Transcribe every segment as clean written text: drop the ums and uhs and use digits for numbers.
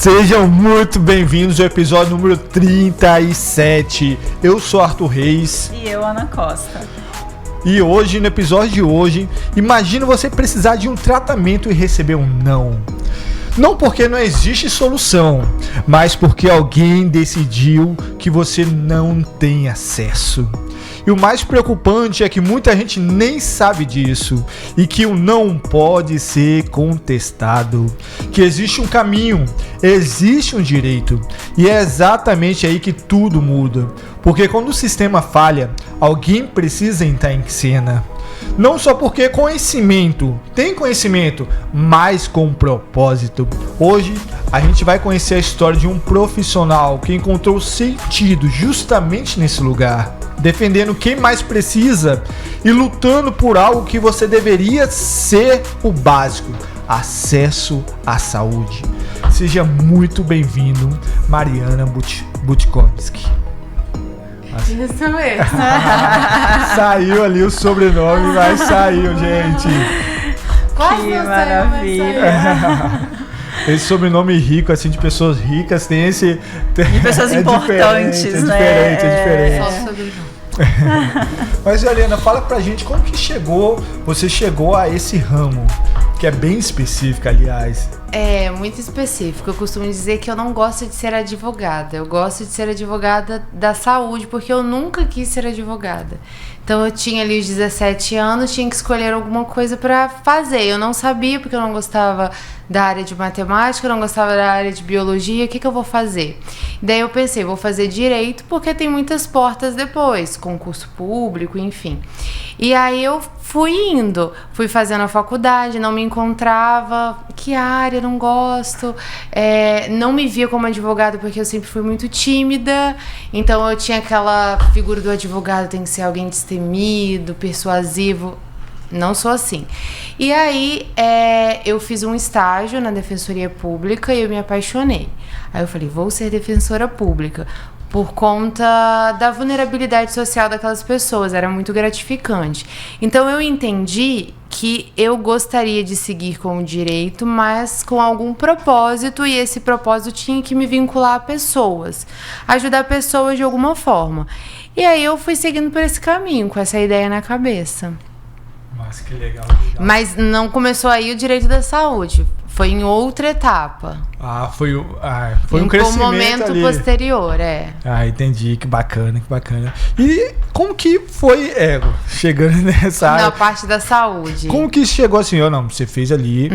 Sejam muito bem-vindos ao episódio número 37. Eu sou Arthur Reis. E eu, Ana Costa. E hoje, no episódio de hoje, imagina você precisar de um tratamento e receber um não. Não porque não existe solução, mas porque alguém decidiu que você não tem acesso. E o mais preocupante é que muita gente nem sabe disso e que o não pode ser contestado. Que existe um caminho, existe um direito e é exatamente aí que tudo muda. Porque quando o sistema falha, alguém precisa entrar em cena. Não só porque tem conhecimento, mas com propósito. Hoje a gente vai conhecer a história de um profissional que encontrou sentido justamente nesse lugar, defendendo quem mais precisa e lutando por algo que você deveria ser o básico: acesso à saúde. Seja muito bem-vindo, Mariana Butkovski. Isso mesmo. Saiu ali o sobrenome, mas saiu, gente. Quase que não maravilha. Esse sobrenome rico, assim, de pessoas ricas, tem esse... De pessoas importantes, né? É diferente. Só sobrenome. Mas, Helena, fala pra gente como que você chegou a esse ramo, que é bem específico, aliás. É, muito específico. Eu costumo dizer que eu não gosto de ser advogada. Eu gosto de ser advogada da saúde, porque eu nunca quis ser advogada. Então eu tinha ali os 17 anos, tinha que escolher alguma coisa pra fazer. Eu não sabia, porque eu não gostava da área de matemática, eu não gostava da área de biologia. O que eu vou fazer? Daí eu pensei, vou fazer direito, porque tem muitas portas depois, concurso público, enfim. E aí eu fui fazendo a faculdade, não me encontrava, que área, não gosto, não me via como advogada porque eu sempre fui muito tímida, então eu tinha aquela figura do advogado, tem que ser alguém destemido, persuasivo. Não sou assim. E aí eu fiz um estágio na Defensoria Pública e eu me apaixonei. Aí eu falei, vou ser defensora pública, por conta da vulnerabilidade social daquelas pessoas, era muito gratificante. Então eu entendi que eu gostaria de seguir com o direito, mas com algum propósito, e esse propósito tinha que me vincular a pessoas, ajudar pessoas de alguma forma. E aí eu fui seguindo por esse caminho, com essa ideia na cabeça. Mas que legal. Mas não começou aí o direito da saúde, foi em outra etapa. Foi um crescimento um momento ali. Posterior, entendi, que bacana. E como que foi chegando nessa área? Na parte da saúde. Como que chegou assim? Você fez ali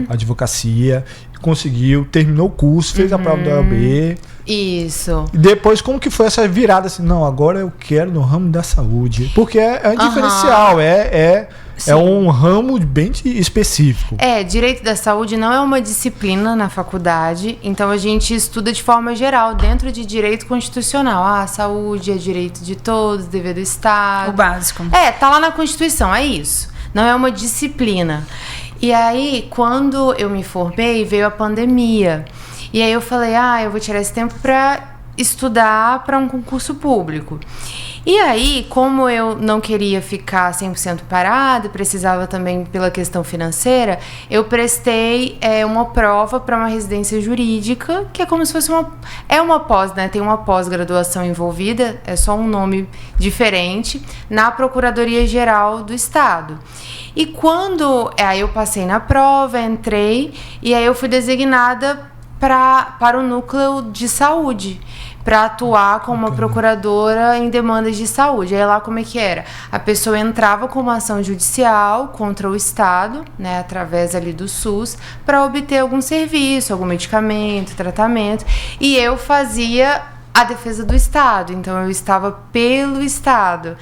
a advocacia, conseguiu, terminou o curso, fez a prova da OAB. Isso. E depois, como que foi essa virada assim? Não, agora eu quero no ramo da saúde. Porque é um diferencial, é um ramo bem específico. Direito da saúde não é uma disciplina na faculdade, então a gente estuda de forma geral, dentro de direito constitucional. A saúde é direito de todos, dever do Estado. O básico. Tá lá na Constituição, é isso. Não é uma disciplina. E aí, quando eu me formei, veio a pandemia. E aí eu falei, eu vou tirar esse tempo para estudar para um concurso público. E aí, como eu não queria ficar 100% parada, precisava também pela questão financeira, eu prestei uma prova para uma residência jurídica, que é como se fosse uma pós, né? Tem uma pós-graduação envolvida, é só um nome diferente, na Procuradoria-Geral do Estado. E quando aí eu passei na prova, entrei, e aí eu fui designada para o núcleo de saúde, para atuar como uma procuradora em demandas de saúde. Aí lá como é que era? A pessoa entrava com uma ação judicial contra o Estado, né, através ali do SUS, para obter algum serviço, algum medicamento, tratamento, e eu fazia a defesa do Estado, então eu estava pelo Estado.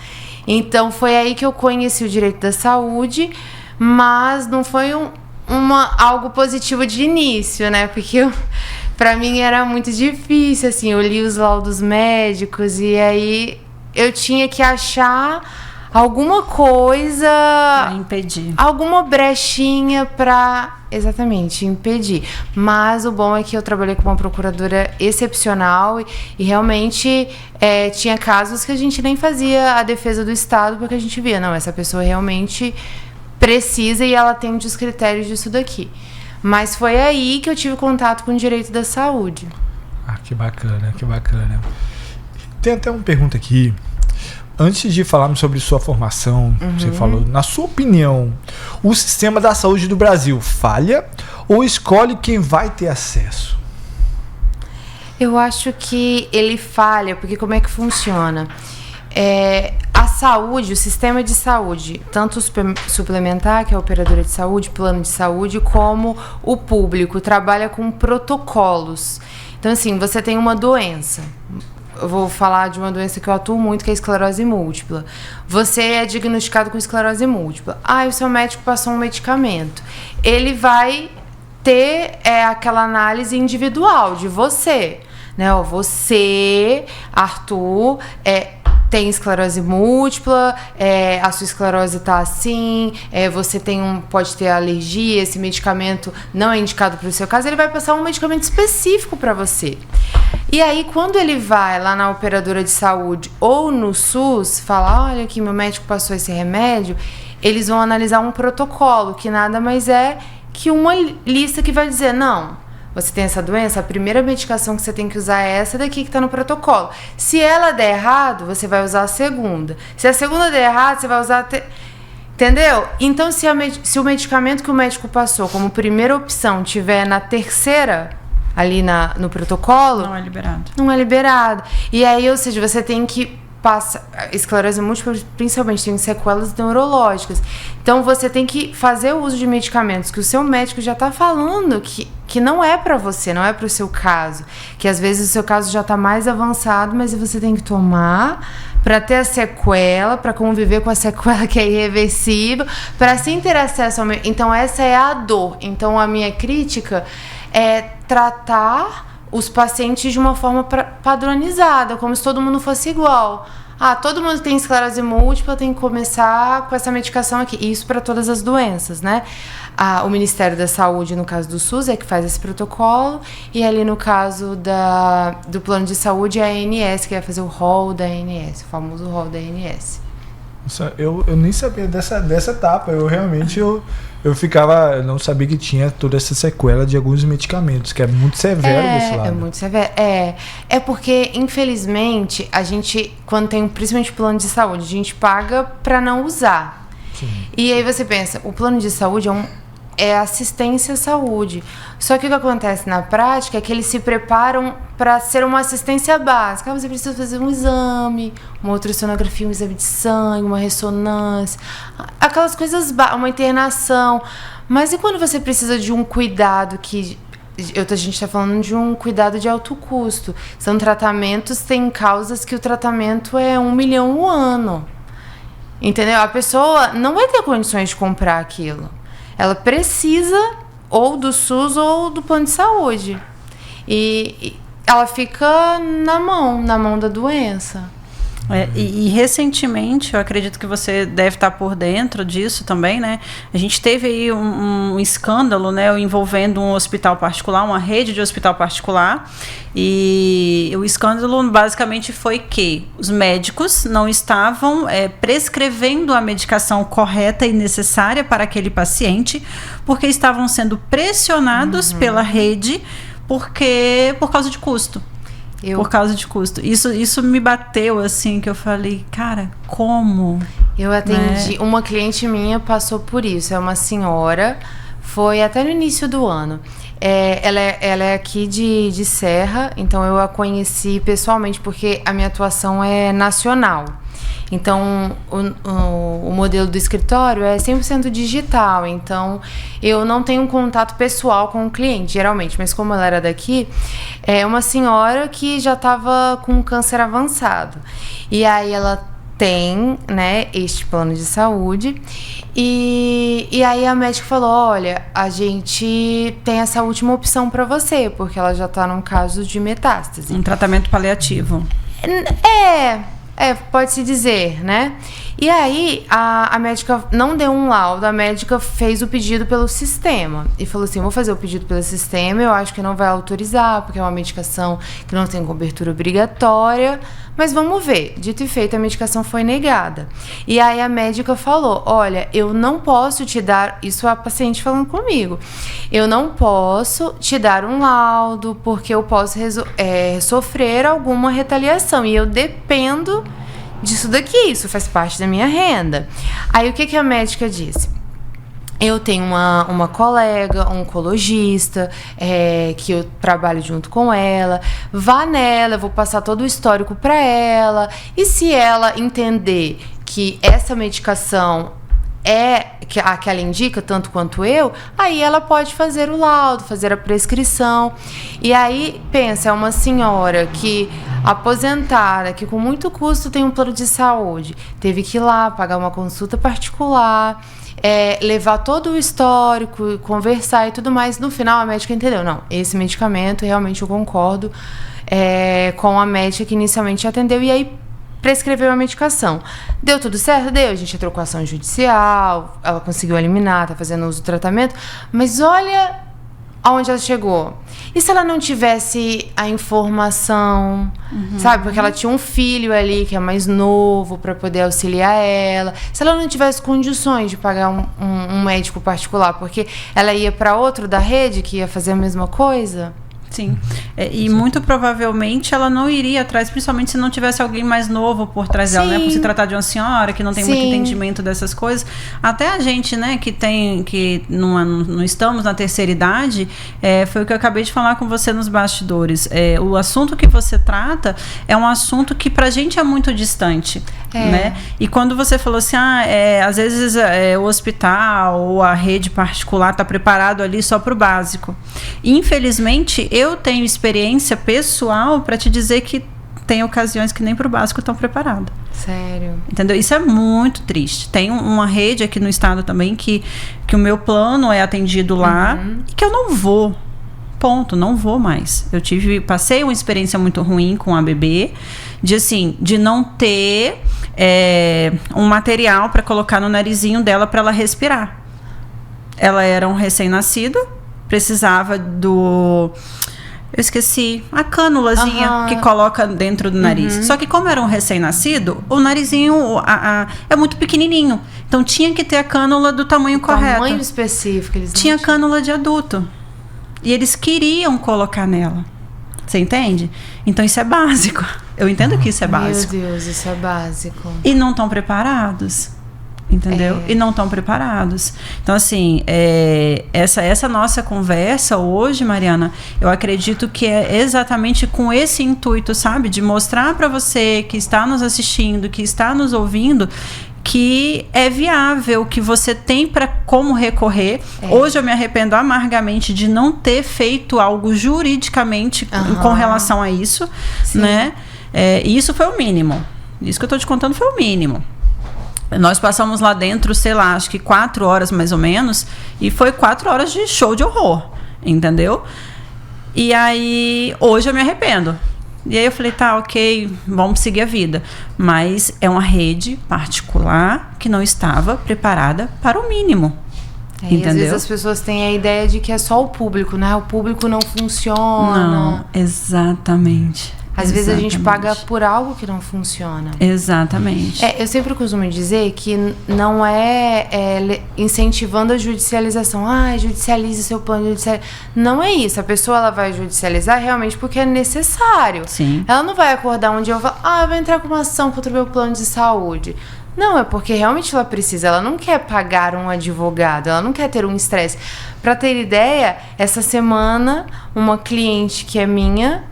Então foi aí que eu conheci o direito da saúde, mas não foi algo positivo de início, né? Porque pra mim era muito difícil, assim, eu li os laudos médicos e aí eu tinha que achar alguma coisa... Pra impedir. Alguma brechinha pra, exatamente, impedir. Mas o bom é que eu trabalhei com uma procuradora excepcional e realmente tinha casos que a gente nem fazia a defesa do Estado porque a gente via, não, essa pessoa realmente precisa e ela tem os critérios disso daqui. Mas foi aí que eu tive contato com o direito da saúde. Ah, que bacana, que bacana. Tem até uma pergunta aqui. Antes de falarmos sobre sua formação, você falou, na sua opinião, o sistema da saúde do Brasil falha ou escolhe quem vai ter acesso? Eu acho que ele falha, porque como é que funciona? A saúde, o sistema de saúde, tanto o suplementar, que é a operadora de saúde, plano de saúde, como o público, trabalha com protocolos. Então, assim, você tem uma doença. Eu vou falar de uma doença que eu atuo muito, que é a esclerose múltipla. Você é diagnosticado com esclerose múltipla. O seu médico passou um medicamento. Ele vai ter aquela análise individual de você. Né? Você, Arthur, tem esclerose múltipla, a sua esclerose está assim, você pode ter alergia, esse medicamento não é indicado para o seu caso, ele vai passar um medicamento específico para você. E aí, quando ele vai lá na operadora de saúde ou no SUS, fala, olha aqui, meu médico passou esse remédio, eles vão analisar um protocolo, que nada mais é que uma lista que vai dizer, não, você tem essa doença, a primeira medicação que você tem que usar é essa daqui que está no protocolo. Se ela der errado, você vai usar a segunda. Se a segunda der errado, você vai usar entendeu? Então, se o medicamento que o médico passou como primeira opção tiver na terceira, ali no protocolo... Não é liberado. Não é liberado. E aí, ou seja, você tem que passar... Esclerose múltipla, principalmente, tem sequelas neurológicas. Então, você tem que fazer o uso de medicamentos que o seu médico já está falando que não é para você, não é para o seu caso. Que, às vezes, o seu caso já está mais avançado, mas você tem que tomar para ter a sequela, para conviver com a sequela que é irreversível, para assim ter acesso ao... Então, essa é a dor. Então, a minha crítica é tratar os pacientes de uma forma padronizada, como se todo mundo fosse igual. Todo mundo tem esclerose múltipla, tem que começar com essa medicação aqui. Isso para todas as doenças, né? O Ministério da Saúde, no caso do SUS, é que faz esse protocolo. E ali no caso do plano de saúde, é a ANS, que vai fazer o rol da ANS, o famoso rol da ANS. Eu nem sabia dessa etapa. Eu realmente eu não sabia que tinha toda essa sequela de alguns medicamentos, que é muito severo desse lado. É muito severo. É porque, infelizmente, a gente, quando tem principalmente plano de saúde, a gente paga para não usar. Sim. E aí você pensa, o plano de saúde é assistência à saúde. Só que o que acontece na prática é que eles se preparam para ser uma assistência básica. Você precisa fazer um exame, uma ultrassonografia, um exame de sangue, uma ressonância, aquelas coisas, uma internação. Mas e quando você precisa de um cuidado que... A gente está falando de um cuidado de alto custo. São tratamentos, tem causas que o tratamento é 1 milhão no ano. Entendeu? A pessoa não vai ter condições de comprar aquilo. Ela precisa ou do SUS ou do plano de saúde. E ela fica na mão da doença. E recentemente, eu acredito que você deve estar por dentro disso também, né? A gente teve aí um escândalo, né, envolvendo um hospital particular, uma rede de hospital particular, e o escândalo basicamente foi que os médicos não estavam prescrevendo a medicação correta e necessária para aquele paciente, porque estavam sendo pressionados pela rede por causa de custo. Por causa de custo. Isso me bateu, assim, que eu falei, cara, como? Eu atendi, uma cliente minha passou por isso, é uma senhora, foi até no início do ano. Ela é aqui de Serra, então eu a conheci pessoalmente, porque a minha atuação é nacional. Então, o modelo do escritório é 100% digital, então eu não tenho um contato pessoal com o cliente, geralmente, mas como ela era daqui, é uma senhora que já estava com câncer avançado. E aí ela tem, né, este plano de saúde, e aí a médica falou, olha, a gente tem essa última opção para você, porque ela já está num caso de metástase. Um tratamento paliativo. Pode-se dizer, né? E aí, a médica não deu um laudo, a médica fez o pedido pelo sistema. E falou assim, vou fazer o pedido pelo sistema, eu acho que não vai autorizar, porque é uma medicação que não tem cobertura obrigatória, mas vamos ver. Dito e feito, a medicação foi negada. E aí a médica falou, olha, eu não posso te dar, isso a paciente falando comigo, eu não posso te dar um laudo, porque eu posso sofrer alguma retaliação, e eu dependo disso daqui, isso faz parte da minha renda. Aí o que a médica disse? Eu tenho uma colega, um oncologista, que eu trabalho junto com ela. Vá nela, eu vou passar todo o histórico para ela. E se ela entender que essa medicação é a que ela indica, tanto quanto eu, aí ela pode fazer o laudo, fazer a prescrição. E aí, pensa, é uma senhora que aposentada, que com muito custo tem um plano de saúde, teve que ir lá pagar uma consulta particular, levar todo o histórico, conversar e tudo mais. No final, a médica entendeu, não, esse medicamento, realmente eu concordo com a médica que inicialmente atendeu, e aí prescreveu a medicação. Deu tudo certo? Deu. A gente trocou ação judicial, ela conseguiu eliminar, tá fazendo uso do tratamento, mas olha aonde ela chegou. E se ela não tivesse a informação, sabe? Porque ela tinha um filho ali que é mais novo para poder auxiliar ela. Se ela não tivesse condições de pagar um médico particular, porque ela ia para outro da rede que ia fazer a mesma coisa. Sim, e muito provavelmente ela não iria atrás, principalmente se não tivesse alguém mais novo por trás dela, né? Por se tratar de uma senhora que não tem muito entendimento dessas coisas. Até a gente, né, que não estamos na terceira idade, foi o que eu acabei de falar com você nos bastidores. O assunto que você trata é um assunto que pra gente é muito distante, né? E quando você falou assim, às vezes o hospital ou a rede particular tá preparado ali só pro básico. Infelizmente, eu tenho experiência pessoal para te dizer que tem ocasiões que nem pro básico estão preparados. Sério? Entendeu? Isso é muito triste. Tem uma rede aqui no estado também que o meu plano é atendido lá e que eu não vou. Ponto, não vou mais. Passei uma experiência muito ruim com a bebê, de não ter um material para colocar no narizinho dela para ela respirar. Ela era um recém-nascido, precisava do... Eu esqueci, a cânulazinha que coloca dentro do nariz. Só que como era um recém-nascido, o narizinho é muito pequenininho. Então tinha que ter a cânula do tamanho correto. Tamanho específico. Tinha cânula de adulto. E eles queriam colocar nela. Você entende? Então isso é básico. Eu entendo que isso é básico. Meu Deus, isso é básico. E não estão preparados. Entendeu? E não estão preparados. Então, assim, essa nossa conversa hoje, Mariana, eu acredito que é exatamente com esse intuito, sabe? De mostrar para você que está nos assistindo, que está nos ouvindo, que é viável, que você tem para como recorrer. Hoje eu me arrependo amargamente de não ter feito algo juridicamente com relação a isso, né? E isso foi o mínimo. Isso que eu estou te contando foi o mínimo. Nós passamos lá dentro, sei lá, acho que 4 horas mais ou menos, e foi 4 horas de show de horror, entendeu? E aí, hoje eu me arrependo. E aí eu falei, tá, ok, vamos seguir a vida. Mas é uma rede particular que não estava preparada para o mínimo. Entendeu? E às vezes as pessoas têm a ideia de que é só o público, né? O público não funciona. Não, exatamente. Às vezes a gente paga por algo que não funciona. Exatamente. Eu sempre costumo dizer que não incentivando a judicialização. Judicialize seu plano. Não é isso. A pessoa ela vai judicializar realmente porque é necessário. Sim. Ela não vai acordar um dia e falar, eu vou entrar com uma ação contra o meu plano de saúde. Não, é porque realmente ela precisa. Ela não quer pagar um advogado. Ela não quer ter um estresse. Para ter ideia, essa semana, uma cliente que é minha...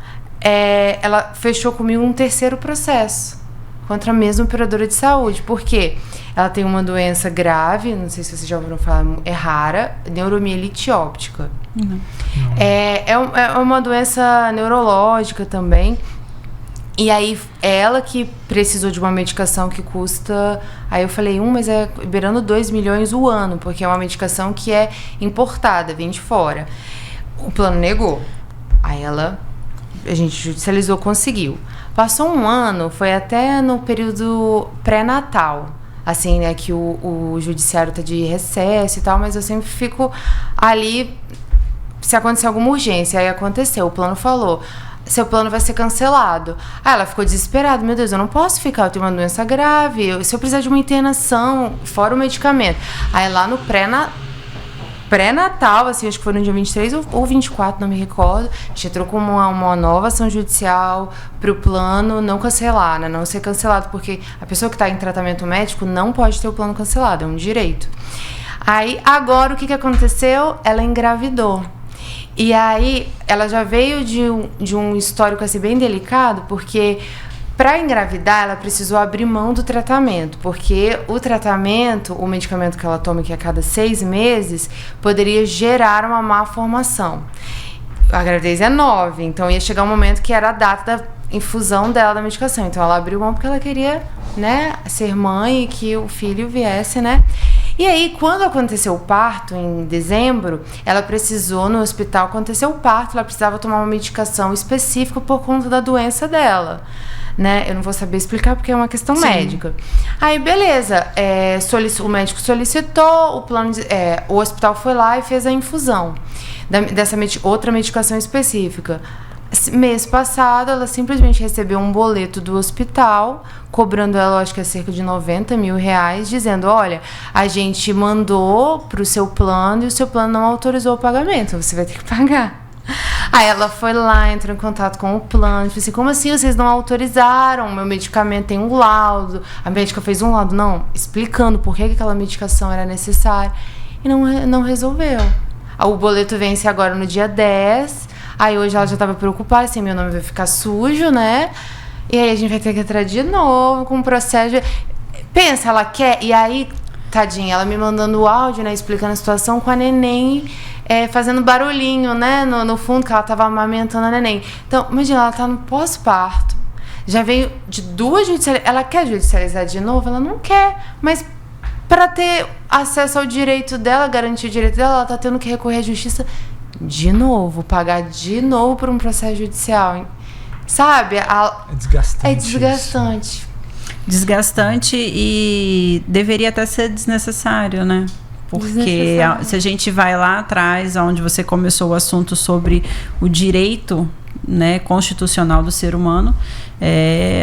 ela fechou comigo um 3º processo contra a mesma operadora de saúde. Por quê? Ela tem uma doença grave, não sei se vocês já ouviram falar, é rara, neuromielite óptica. É uma doença neurológica também. E aí, ela que precisou de uma medicação que custa... Aí eu falei, mas é beirando 2 milhões o ano, porque é uma medicação que é importada, vem de fora. O plano negou. Aí a gente judicializou, conseguiu. Passou um ano, foi até no período pré-natal. assim, né, que o judiciário tá de recesso e tal, mas eu sempre fico ali se acontecer alguma urgência. Aí aconteceu, o plano falou, seu plano vai ser cancelado. Aí ela ficou desesperada, meu Deus, eu não posso ficar, eu tenho uma doença grave, se eu precisar de uma internação, fora o medicamento. Aí lá no pré-natal, assim, acho que foi no dia 23 ou 24, não me recordo, a gente entrou com uma nova ação judicial pro plano não cancelar, né? Não ser cancelado, porque a pessoa que está em tratamento médico não pode ter o plano cancelado, é um direito. Aí, agora, o que aconteceu? Ela engravidou. E aí, ela já veio de um histórico, assim, bem delicado, porque para engravidar, ela precisou abrir mão do tratamento, porque o tratamento, o medicamento que ela toma, que é a cada 6 meses, poderia gerar uma má formação. A gravidez é 9, então ia chegar um momento que era a data da infusão dela da medicação. Então ela abriu mão porque ela queria, né, ser mãe e que o filho viesse, né? E aí, quando aconteceu o parto, em dezembro, ela precisou, no hospital, aconteceu o parto, ela precisava tomar uma medicação específica por conta da doença dela. Né? Eu não vou saber explicar porque é uma questão médica. Aí, beleza. O médico solicitou, o hospital foi lá e fez a infusão dessa outra medicação específica. Mês passado, ela simplesmente recebeu um boleto do hospital, cobrando ela, acho que é cerca de R$90 mil, dizendo, olha, a gente mandou pro seu plano e o seu plano não autorizou o pagamento, você vai ter que pagar. Aí ela foi lá, entrou em contato com o plano, disse assim, como assim vocês não autorizaram? Meu medicamento tem um laudo, a médica fez um laudo, não, explicando por que aquela medicação era necessária, e não resolveu. O boleto vence agora no dia 10, aí hoje ela já estava preocupada, assim, meu nome vai ficar sujo, né? E aí a gente vai ter que entrar de novo com o processo. Pensa, ela quer, e aí, tadinha, ela me mandando o áudio, né, explicando a situação com a neném, fazendo barulhinho, né, no fundo, que ela tava amamentando a neném. Então, imagina, ela tá no pós-parto, já veio de 2 judicializações, ela quer judicializar de novo? Ela não quer, mas para ter acesso ao direito dela, garantir o direito dela, ela tá tendo que recorrer à justiça de novo, pagar de novo por um processo judicial, sabe? É desgastante. É desgastante. Isso. Desgastante e deveria até ser desnecessário, né? Porque se a gente vai lá atrás, onde você começou o assunto sobre o direito, né, constitucional do ser humano,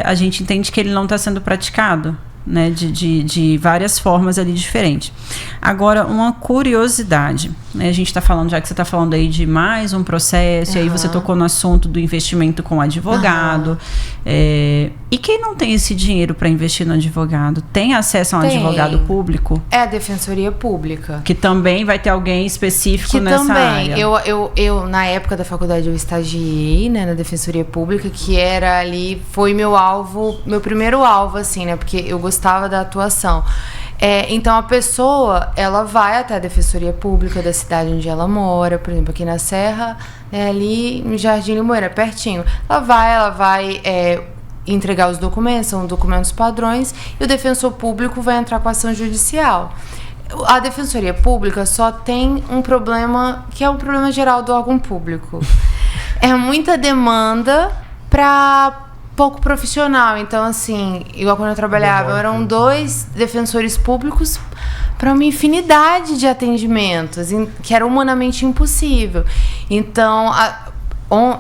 a gente entende que ele não está sendo praticado, né, de várias formas ali diferentes. Agora, uma curiosidade, né, a gente está falando, já que você está falando aí de mais um processo, e aí você tocou no assunto do investimento com advogado, e quem não tem esse dinheiro para investir no advogado, tem acesso a um advogado público? É a Defensoria Pública. Que também vai ter alguém específico nessa área. Eu, na época da faculdade, eu estagiei, né, na Defensoria Pública, que era ali, foi meu primeiro alvo, assim, né, porque eu gostava da atuação. Então a pessoa, ela vai até a Defensoria Pública da cidade onde ela mora, por exemplo, aqui na Serra, ali em Jardim Limoeiro, pertinho. Ela vai entregar os documentos, são documentos padrões, e o defensor público vai entrar com a ação judicial. A Defensoria Pública só tem um problema, que é um problema geral do órgão público. É muita demanda para pouco profissional. Então, assim, igual quando eu trabalhava, eram 2 defensores públicos para uma infinidade de atendimentos, que era humanamente impossível. Então,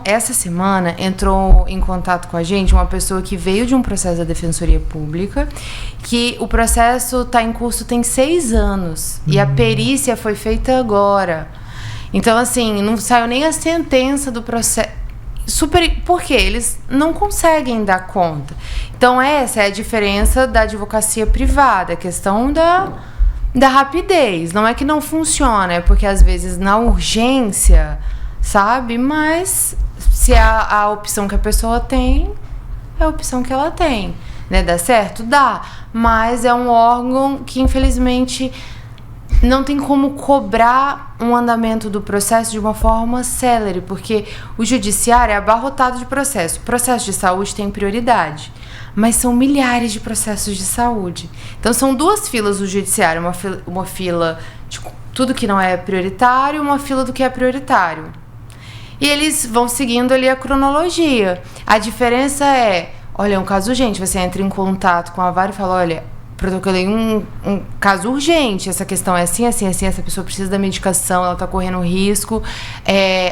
essa semana entrou em contato com a gente uma pessoa que veio de um processo da Defensoria Pública, que o processo está em curso tem 6 anos, e a perícia foi feita agora. Então, assim, não saiu nem a sentença do processo. Porque eles não conseguem dar conta. Então essa é a diferença da advocacia privada, a questão da rapidez. Não é que não funciona, é porque às vezes na urgência, sabe? Mas se a opção que a pessoa tem, é a opção que ela tem, né? Dá certo? Dá. Mas é um órgão que infelizmente não tem como cobrar um andamento do processo de uma forma célere, porque o judiciário é abarrotado de processos. O processo de saúde tem prioridade, mas são milhares de processos de saúde. Então são 2 filas do judiciário, uma fila de tudo que não é prioritário e uma fila do que é prioritário. E eles vão seguindo ali a cronologia. A diferença olha, é um caso urgente, você entra em contato com a vara e fala, olha, protocolei um caso urgente, essa questão é assim, essa pessoa precisa da medicação, ela tá correndo risco,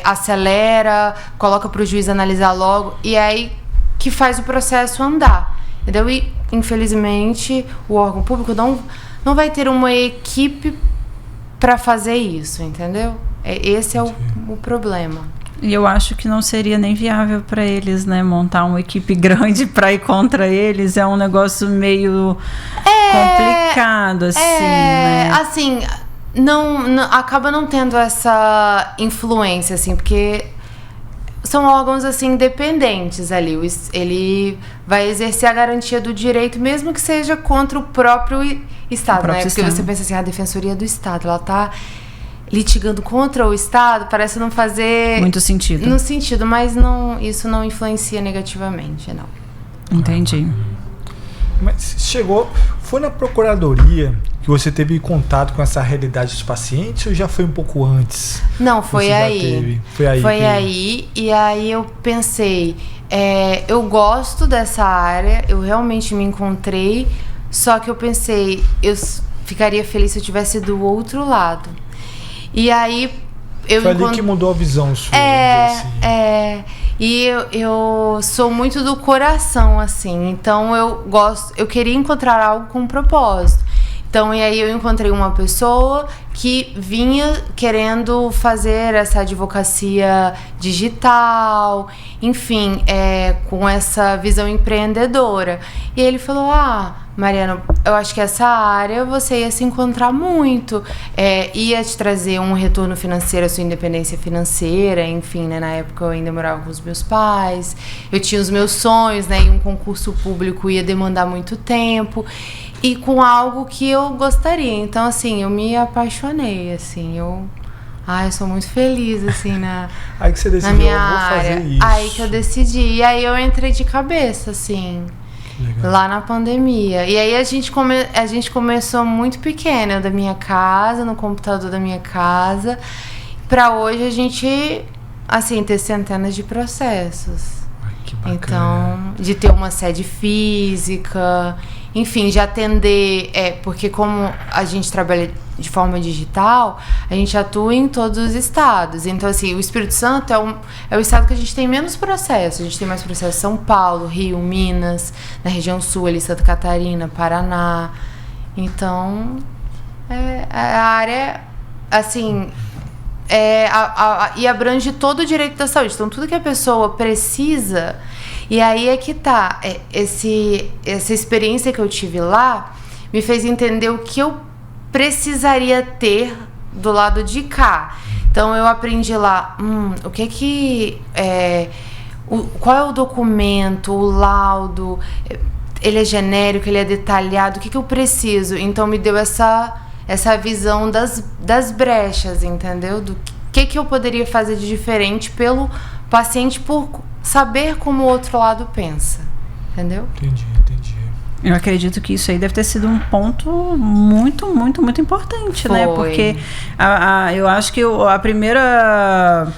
acelera, coloca pro juiz analisar logo, e aí que faz o processo andar, entendeu? E, infelizmente, o órgão público não vai ter uma equipe para fazer isso, entendeu? Esse é o problema. E eu acho que não seria nem viável para eles, né? Montar uma equipe grande para ir contra eles é um negócio meio complicado, assim, né? Assim, acaba não tendo essa influência, assim, porque são órgãos, assim, independentes ali. Ele vai exercer a garantia do direito, mesmo que seja contra o próprio Estado, né? Porque você pensa assim, a Defensoria do Estado, ela tá litigando contra o Estado, parece não fazer muito sentido. No sentido, mas isso não influencia negativamente, não. Entendi. Mas foi na procuradoria que você teve contato com essa realidade dos pacientes ou já foi um pouco antes? Não, foi aí. Foi aí, e aí eu pensei, eu gosto dessa área, eu realmente me encontrei, só que eu pensei, eu ficaria feliz se eu estivesse do outro lado. E aí foi ali que mudou a visão sua. E eu sou muito do coração, assim. Então eu queria encontrar algo com propósito. Então, e aí eu encontrei uma pessoa que vinha querendo fazer essa advocacia digital, enfim, com essa visão empreendedora. E ele falou, Mariana, eu acho que essa área você ia se encontrar muito, ia te trazer um retorno financeiro, a sua independência financeira, enfim, né, na época eu ainda morava com os meus pais, eu tinha os meus sonhos, né, e um concurso público ia demandar muito tempo, e com algo que eu gostaria. Então, assim, eu me apaixonei, assim, eu sou muito feliz, assim, aí que você decidiu, na minha vou área. fazer isso. Aí que eu decidi, e aí eu entrei de cabeça, assim, legal. Lá na pandemia. E aí a gente começou muito pequena, da minha casa, no computador da minha casa, pra hoje a gente, assim, ter centenas de processos. Que bacana. Então, de ter uma sede física, enfim, de atender, porque como a gente trabalha de forma digital, a gente atua em todos os estados. Então, assim, o Espírito Santo é o estado que a gente tem menos processos. A gente tem mais processos em São Paulo, Rio, Minas, na região sul, ali, Santa Catarina, Paraná. Então, a área, assim, e abrange todo o direito da saúde. Então, tudo que a pessoa precisa. E aí é que tá. Essa experiência que eu tive lá me fez entender o que eu precisaria ter do lado de cá. Então, eu aprendi lá, qual é o documento, o laudo, ele é genérico, ele é detalhado, o que eu preciso? Então, me deu essa visão das brechas, entendeu? Do que eu poderia fazer de diferente pelo paciente, por saber como o outro lado pensa, entendeu? Entendi. Eu acredito que isso aí deve ter sido um ponto muito, muito, muito importante, né? Porque eu acho que a primeira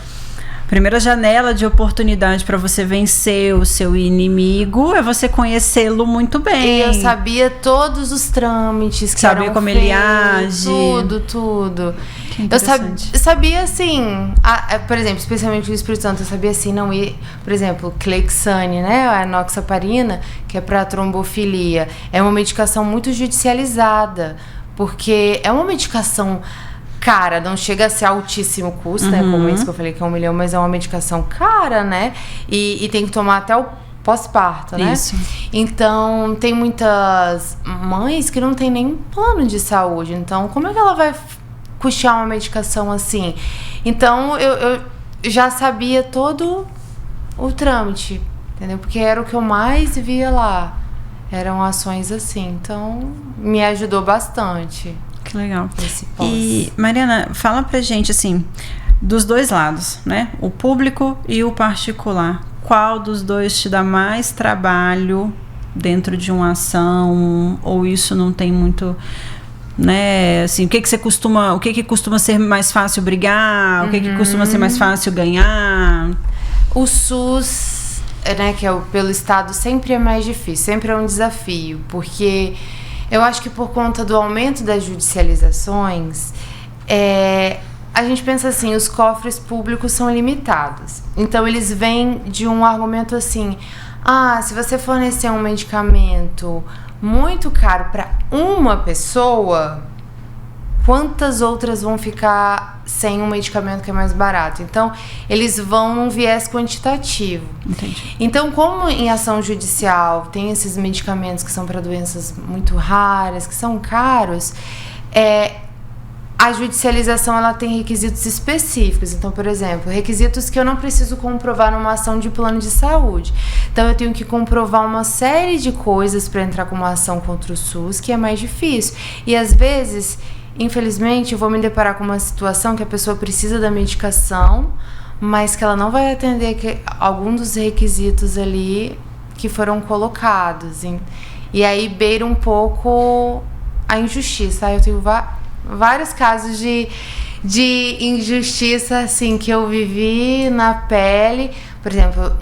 janela de oportunidade para você vencer o seu inimigo é você conhecê-lo muito bem. Eu sabia todos os trâmites que sabia como ele age. Tudo. Eu sabia, assim, por exemplo, especialmente o Espírito Santo, eu sabia assim, por exemplo, Clexane, né, a enoxaparina, que é para trombofilia, é uma medicação muito judicializada, porque é uma medicação cara, não chega a ser altíssimo custo, né, como isso que eu falei que é 1 milhão, mas é uma medicação cara, né, e tem que tomar até o pós-parto, né? Isso. Então, tem muitas mães que não tem nem plano de saúde, então como é que ela vai custear uma medicação assim? Então, eu já sabia todo o trâmite, entendeu? Porque era o que eu mais via lá. Eram ações assim. Então, me ajudou bastante. Que legal. Esse pós. E, Mariana, fala pra gente, assim, dos dois lados, né? O público e o particular. Qual dos dois te dá mais trabalho dentro de uma ação? Ou isso não tem muito... né, assim, o que costuma ser mais fácil brigar, o que costuma ser mais fácil ganhar? O SUS, né, que é pelo Estado, sempre é mais difícil, sempre é um desafio, porque Eu acho que por conta do aumento das judicializações, a gente pensa assim, os cofres públicos são limitados. Então, eles vêm de um argumento assim, se você fornecer um medicamento muito caro para uma pessoa, quantas outras vão ficar sem um medicamento que é mais barato? Então, eles vão num viés quantitativo. Entendi. Então, como em ação judicial tem esses medicamentos que são para doenças muito raras, que são caros, a judicialização ela tem requisitos específicos. Então, por exemplo, requisitos que eu não preciso comprovar numa ação de plano de saúde. Então, eu tenho que comprovar uma série de coisas para entrar com uma ação contra o SUS, que é mais difícil. E, às vezes, infelizmente, eu vou me deparar com uma situação que a pessoa precisa da medicação, mas que ela não vai atender algum dos requisitos ali que foram colocados. E aí, beira um pouco a injustiça. Eu tenho vários casos de injustiça, assim, que eu vivi na pele. Por exemplo,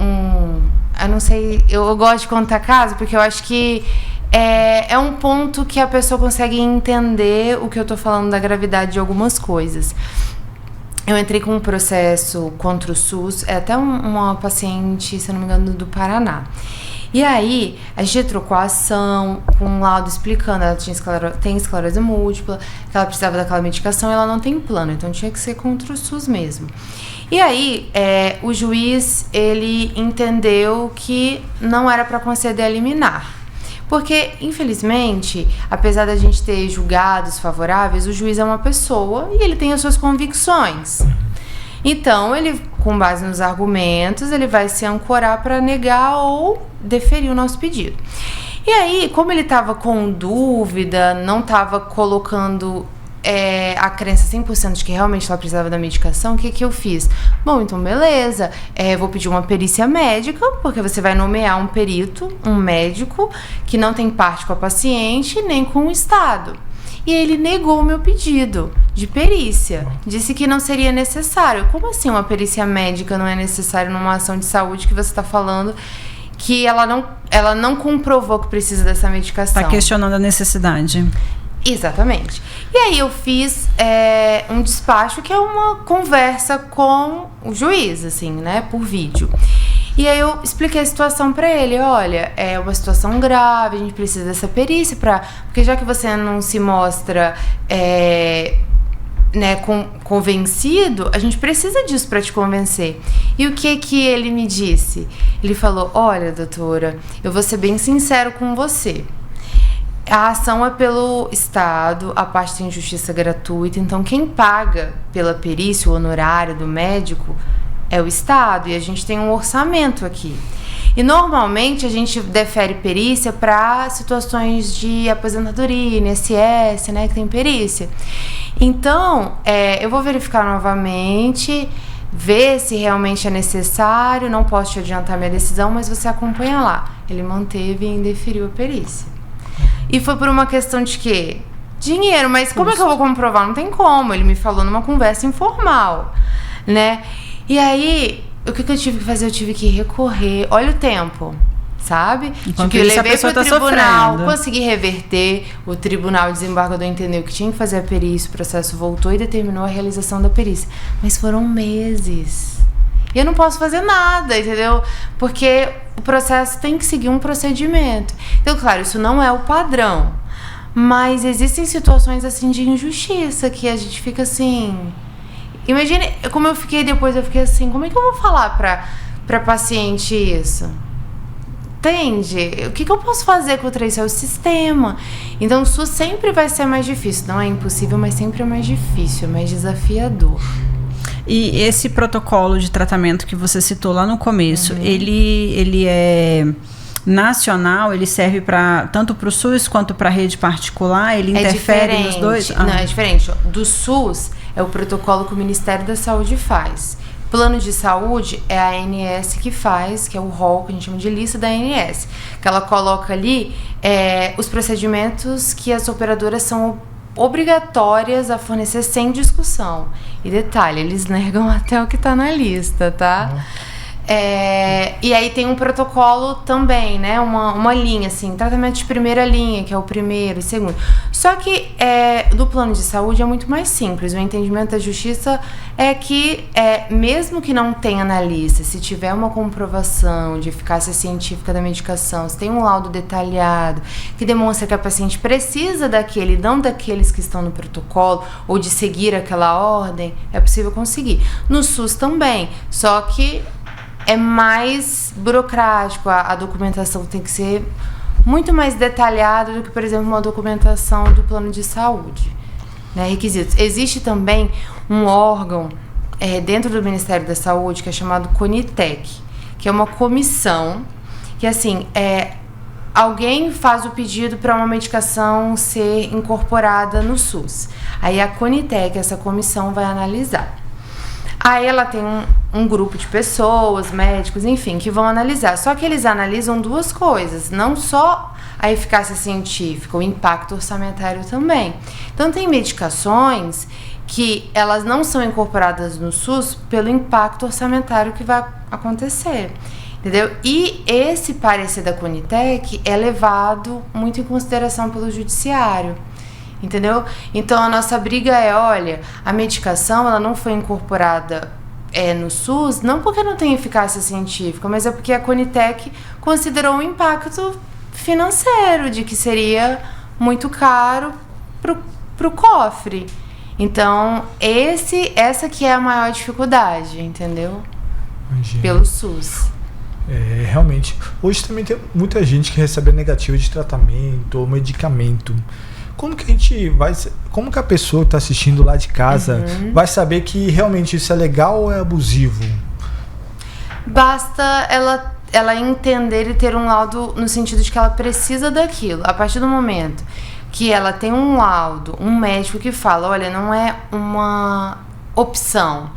eu não sei, eu gosto de contar caso porque eu acho que é um ponto que a pessoa consegue entender o que eu tô falando da gravidade de algumas coisas. Eu entrei com um processo contra o SUS, até uma paciente, se eu não me engano, do Paraná. E aí, a gente trocou a ação com um laudo explicando, ela tem esclerose múltipla, que ela precisava daquela medicação e ela não tem plano, então tinha que ser contra o SUS mesmo. E aí, o juiz, ele entendeu que não era para conceder a liminar. Porque, infelizmente, apesar da gente ter julgados favoráveis, o juiz é uma pessoa e ele tem as suas convicções. Então, ele, com base nos argumentos, ele vai se ancorar para negar ou deferir o nosso pedido. E aí, como ele estava com dúvida, não estava colocando a crença 100% de que realmente ela precisava da medicação, o que eu fiz? Bom, então beleza, vou pedir uma perícia médica, porque você vai nomear um perito, um médico, que não tem parte com a paciente nem com o Estado. E ele negou o meu pedido de perícia. Disse que não seria necessário. Como assim uma perícia médica não é necessária numa ação de saúde que você está falando que ela não comprovou que precisa dessa medicação? Está questionando a necessidade. Exatamente. E aí eu fiz um despacho que é uma conversa com o juiz, assim, né, por vídeo. E aí eu expliquei a situação pra ele, olha, é uma situação grave, a gente precisa dessa perícia porque já que você não se mostra convencido, a gente precisa disso pra te convencer. E o que ele me disse? Ele falou, olha, doutora, eu vou ser bem sincero com você. A ação é pelo Estado, a parte tem justiça gratuita, então quem paga pela perícia, o honorário do médico, é o Estado, e a gente tem um orçamento aqui. E normalmente a gente defere perícia para situações de aposentadoria, INSS, né, que tem perícia. Então, eu vou verificar novamente, ver se realmente é necessário, não posso te adiantar minha decisão, mas você acompanha lá. Ele manteve e indeferiu a perícia. E foi por uma questão de quê? Dinheiro, mas como é que eu vou comprovar? Não tem como, ele me falou numa conversa informal, né? E aí, o que eu tive que fazer? Eu tive que recorrer. Olha o tempo, sabe? Enquanto eu isso, levei pro tribunal, sofrendo. consegui reverter. O tribunal desembargador entendeu que tinha que fazer a perícia, o processo voltou e determinou a realização da perícia. Mas foram meses. E eu não posso fazer nada, entendeu? Porque o processo tem que seguir um procedimento. Então, claro, isso não é o padrão. Mas existem situações, assim, de injustiça que a gente fica assim... Imagina como eu fiquei depois, eu fiquei assim, como é que eu vou falar pra paciente isso? Entende? O que eu posso fazer contra isso? É o sistema. Então o SUS sempre vai ser mais difícil. Não é impossível, mas sempre é mais difícil, é mais desafiador. E esse protocolo de tratamento que você citou lá no começo, ele é nacional, ele serve tanto para o SUS quanto para a rede particular? Ele interfere nos dois? Não, é diferente. Do SUS é o protocolo que o Ministério da Saúde faz. Plano de saúde é a ANS que faz, que é o rol que a gente chama de lista da ANS, que ela coloca ali os procedimentos que as operadoras são obrigatórias a fornecer sem discussão. E detalhe, eles negam até o que está na lista, tá? E aí tem um protocolo também, né? Uma linha, assim, tratamento de primeira linha, que é o primeiro e segundo. Só que do plano de saúde é muito mais simples. O entendimento da justiça é que, mesmo que não tenha na lista, se tiver uma comprovação de eficácia científica da medicação, se tem um laudo detalhado que demonstra que a paciente precisa daquele, não daqueles que estão no protocolo, ou de seguir aquela ordem, é possível conseguir. No SUS também, só que é mais burocrático, a documentação tem que ser muito mais detalhada do que, por exemplo, uma documentação do plano de saúde, né? Requisitos. Existe também um órgão dentro do Ministério da Saúde que é chamado CONITEC, que é uma comissão que, assim, alguém faz o pedido para uma medicação ser incorporada no SUS. Aí a CONITEC, essa comissão, vai analisar. Aí ela tem um grupo de pessoas, médicos, enfim, que vão analisar. Só que eles analisam duas coisas, não só a eficácia científica, o impacto orçamentário também. Então tem medicações que elas não são incorporadas no SUS pelo impacto orçamentário que vai acontecer, entendeu? E esse parecer da CONITEC é levado muito em consideração pelo judiciário. Entendeu? Então a nossa briga olha, a medicação ela não foi incorporada no SUS, não porque não tem eficácia científica, mas é porque a CONITEC considerou um impacto financeiro, de que seria muito caro pro cofre. Então, essa que é a maior dificuldade, entendeu? Imagina. Pelo SUS. Realmente, hoje também tem muita gente que recebe negativa de tratamento ou medicamento. Como que a pessoa que está assistindo lá de casa vai saber que realmente isso é legal ou é abusivo? Basta ela entender e ter um laudo no sentido de que ela precisa daquilo. A partir do momento que ela tem um laudo, um médico que fala, olha, não é uma opção.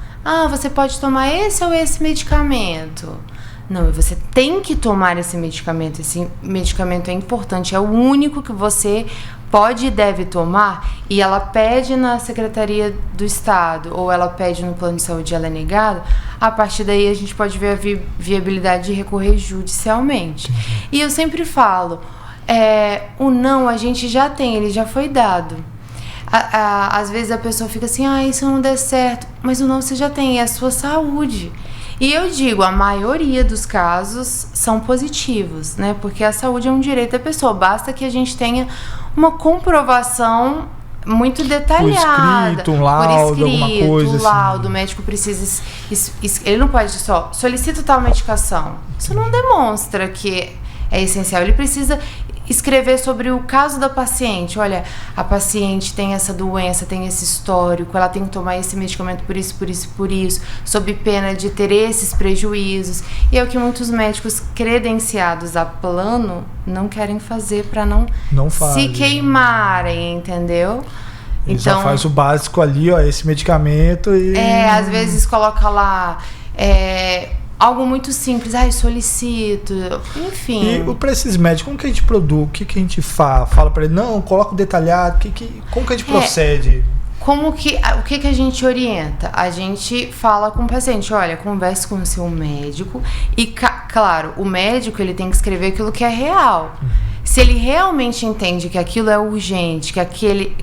Você pode tomar esse ou esse medicamento. Não, você tem que tomar esse medicamento. Esse medicamento é importante, é o único que você pode e deve tomar, e ela pede na Secretaria do Estado, ou ela pede no plano de saúde e ela é negada, a partir daí a gente pode ver a viabilidade de recorrer judicialmente. E eu sempre falo, o não a gente já tem, ele já foi dado. Às vezes a pessoa fica assim, isso não der certo, mas o não você já tem, é a sua saúde. E eu digo, a maioria dos casos são positivos, né? Porque a saúde é um direito da pessoa, basta que a gente tenha uma comprovação muito detalhada. Por escrito, um laudo, alguma coisa assim. O médico precisa... ele não pode só solicita tal medicação. Isso não demonstra que é essencial. Ele precisa escrever sobre o caso da paciente. Olha, a paciente tem essa doença, tem esse histórico, ela tem que tomar esse medicamento por isso, por isso, por isso, sob pena de ter esses prejuízos. E é o que muitos médicos credenciados a plano não querem fazer para não se queimarem, entendeu? Ele então, só faz o básico ali, esse medicamento e... às vezes coloca lá... algo muito simples, solicito, enfim. E para esses médicos, como que a gente produz? O que a gente fala para ele? Não, coloca o detalhado, como que a gente procede? O que a gente orienta? A gente fala com o paciente, olha, converse com o seu médico e, claro, o médico ele tem que escrever aquilo que é real. Se ele realmente entende que aquilo é urgente, que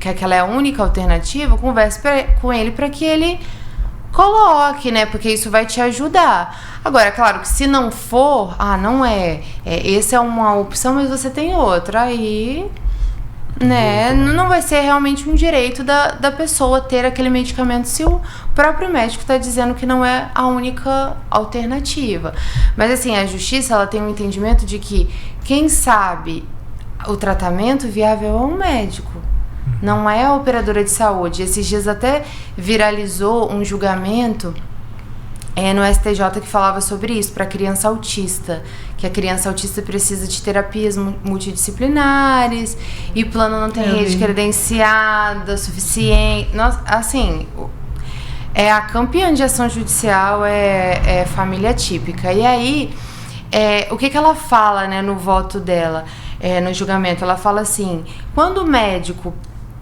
aquela é a única alternativa, converse com ele para que ele coloque, né? Porque isso vai te ajudar. Agora, claro que se não for, não essa é uma opção, mas você tem outra, aí, né? Não vai ser realmente um direito da pessoa ter aquele medicamento se o próprio médico está dizendo que não é a única alternativa. Mas assim, a justiça ela tem um entendimento de que quem sabe o tratamento viável é um médico. Não é a operadora de saúde. Esses dias até viralizou um julgamento no STJ que falava sobre isso, para criança autista, que a criança autista precisa de terapias multidisciplinares e o plano não tem rede credenciada suficiente. Nossa, assim, a campeã de ação judicial é família típica. E aí, o que ela fala, né, no voto dela, no julgamento? Ela fala assim, quando o médico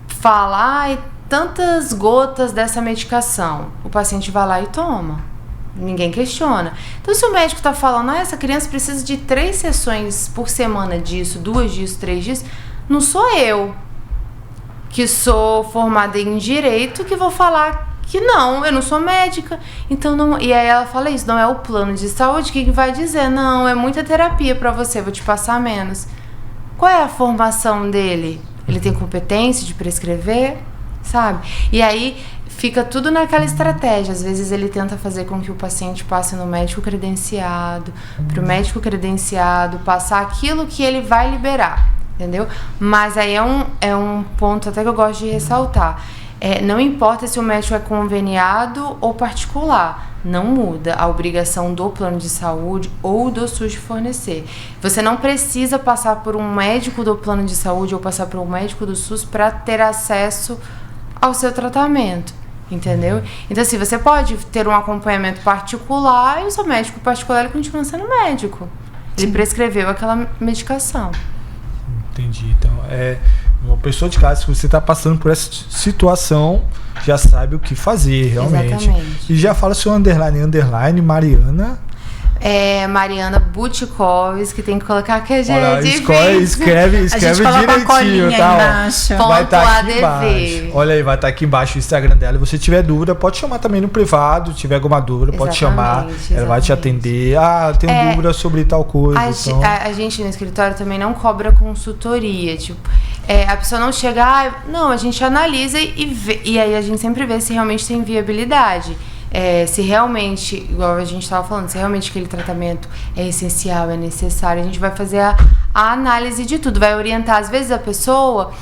fala, tantas gotas dessa medicação, o paciente vai lá e toma. Ninguém questiona. Então, se o médico tá falando, essa criança precisa de 3 sessões por semana disso, 2 disso, 3 disso, não sou eu, que sou formada em direito, que vou falar que não, eu não sou médica. Então, não. E aí ela fala isso, não é o plano de saúde que vai dizer, não, é muita terapia pra você, vou te passar menos. Qual é a formação dele? Ele tem competência de prescrever, sabe? E aí fica tudo naquela estratégia. Às vezes ele tenta fazer com que o paciente passe no médico credenciado, para o médico credenciado passar aquilo que ele vai liberar, entendeu? Mas aí é um ponto até que eu gosto de ressaltar. Não importa se o médico é conveniado ou particular, não muda a obrigação do plano de saúde ou do SUS de fornecer. Você não precisa passar por um médico do plano de saúde ou passar por um médico do SUS para ter acesso ao seu tratamento, entendeu? Então, assim, você pode ter um acompanhamento particular e o seu médico particular ele continua sendo médico. Ele prescreveu aquela medicação. Entendi. Então, uma pessoa de casa, se você está passando por essa situação, já sabe o que fazer, realmente. Exatamente. E já fala seu underline, Mariana. Mariana Butkovski, que tem que colocar que a gente... Olha, escreve direitinho, tá? Vai estar aqui embaixo. Olha aí, vai estar aqui embaixo o Instagram dela. Se você tiver dúvida, pode chamar também no privado. Se tiver alguma dúvida, pode chamar. Ela vai te atender. Tenho dúvida sobre tal coisa. A gente no escritório também não cobra consultoria, tipo... a pessoa não chega, não, a gente analisa e vê, e aí a gente sempre vê se realmente tem viabilidade. Se realmente, igual a gente estava falando, se realmente aquele tratamento é essencial, é necessário, a gente vai fazer a análise de tudo, vai orientar. Às vezes a pessoa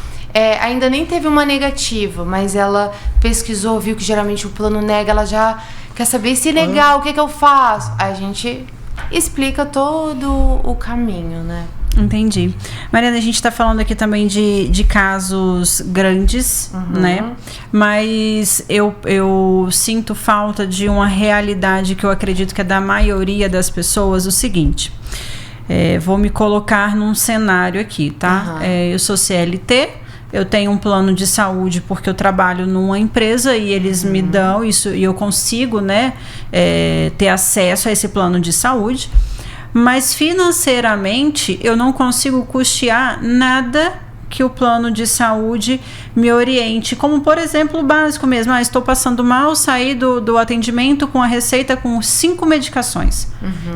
ainda nem teve uma negativa, mas ela pesquisou, viu que geralmente o plano nega, ela já quer saber se negar, o que eu faço? Aí a gente explica todo o caminho, né? Entendi. Mariana, a gente está falando aqui também de casos grandes, né? Mas eu sinto falta de uma realidade que eu acredito que é da maioria das pessoas, o seguinte. Vou me colocar num cenário aqui, tá? Eu sou CLT, eu tenho um plano de saúde porque eu trabalho numa empresa e eles me dão isso e eu consigo, né, ter acesso a esse plano de saúde. Mas financeiramente eu não consigo custear nada que o plano de saúde me oriente, como por exemplo o básico mesmo, estou passando mal, saí do atendimento com a receita com 5 medicações.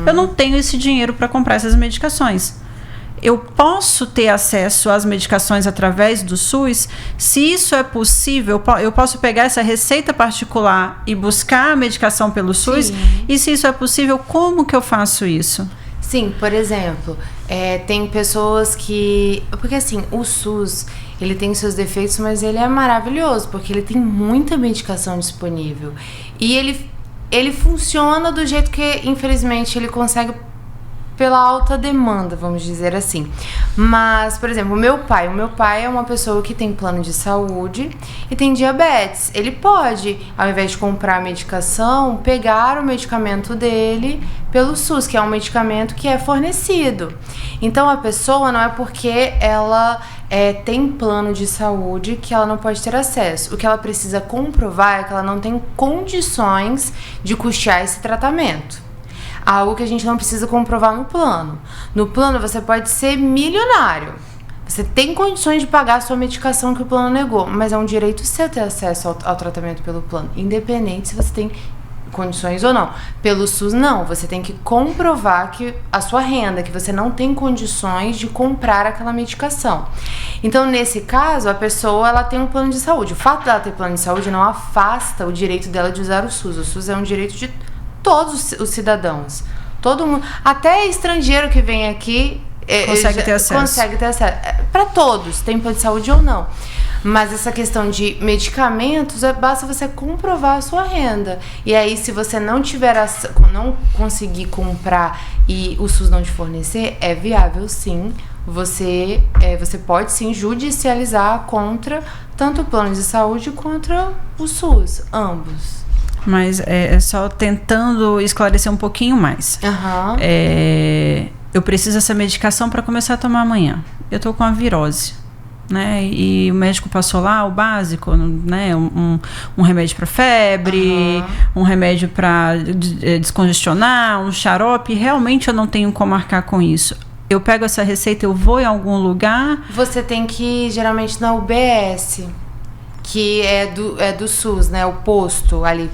Eu não tenho esse dinheiro para comprar essas medicações. Eu posso ter acesso às medicações através do SUS? Se isso é possível, eu posso pegar essa receita particular e buscar a medicação pelo SUS? Sim. E se isso é possível, como que eu faço isso? Sim, por exemplo, tem pessoas que... Porque assim, o SUS, ele tem seus defeitos, mas ele é maravilhoso, porque ele tem muita medicação disponível. E ele funciona do jeito que, infelizmente, ele consegue pela alta demanda, vamos dizer assim. Mas, por exemplo, o meu pai é uma pessoa que tem plano de saúde e tem diabetes. Ele pode, ao invés de comprar a medicação, pegar o medicamento dele pelo SUS, que é um medicamento que é fornecido. Então, a pessoa não é porque ela tem plano de saúde que ela não pode ter acesso. O que ela precisa comprovar é que ela não tem condições de custear esse tratamento. Algo que a gente não precisa comprovar no plano. No plano você pode ser milionário. Você tem condições de pagar a sua medicação que o plano negou, mas é um direito seu ter acesso ao tratamento pelo plano, independente se você tem condições ou não. Pelo SUS, não. Você tem que comprovar que a sua renda, que você não tem condições de comprar aquela medicação. Então, nesse caso, a pessoa ela tem um plano de saúde. O fato dela ter plano de saúde não afasta o direito dela de usar o SUS. O SUS é um direito de todos os cidadãos. Todo mundo, até estrangeiro que vem aqui consegue ter acesso. Para todos, tem plano de saúde ou não. Mas essa questão de medicamentos, basta você comprovar a sua renda. E aí, se você não conseguir comprar e o SUS não te fornecer, é viável sim. Você pode sim judicializar contra tanto o plano de saúde contra o SUS, ambos. Mas só tentando esclarecer um pouquinho mais. Eu preciso dessa medicação para começar a tomar amanhã. Eu tô com a virose. né? E o médico passou lá o básico, né? Um remédio para febre, um remédio para descongestionar, um xarope. Realmente eu não tenho como marcar com isso. Eu pego essa receita, eu vou em algum lugar. Você tem que ir geralmente na UBS, que é do SUS, né? O posto ali.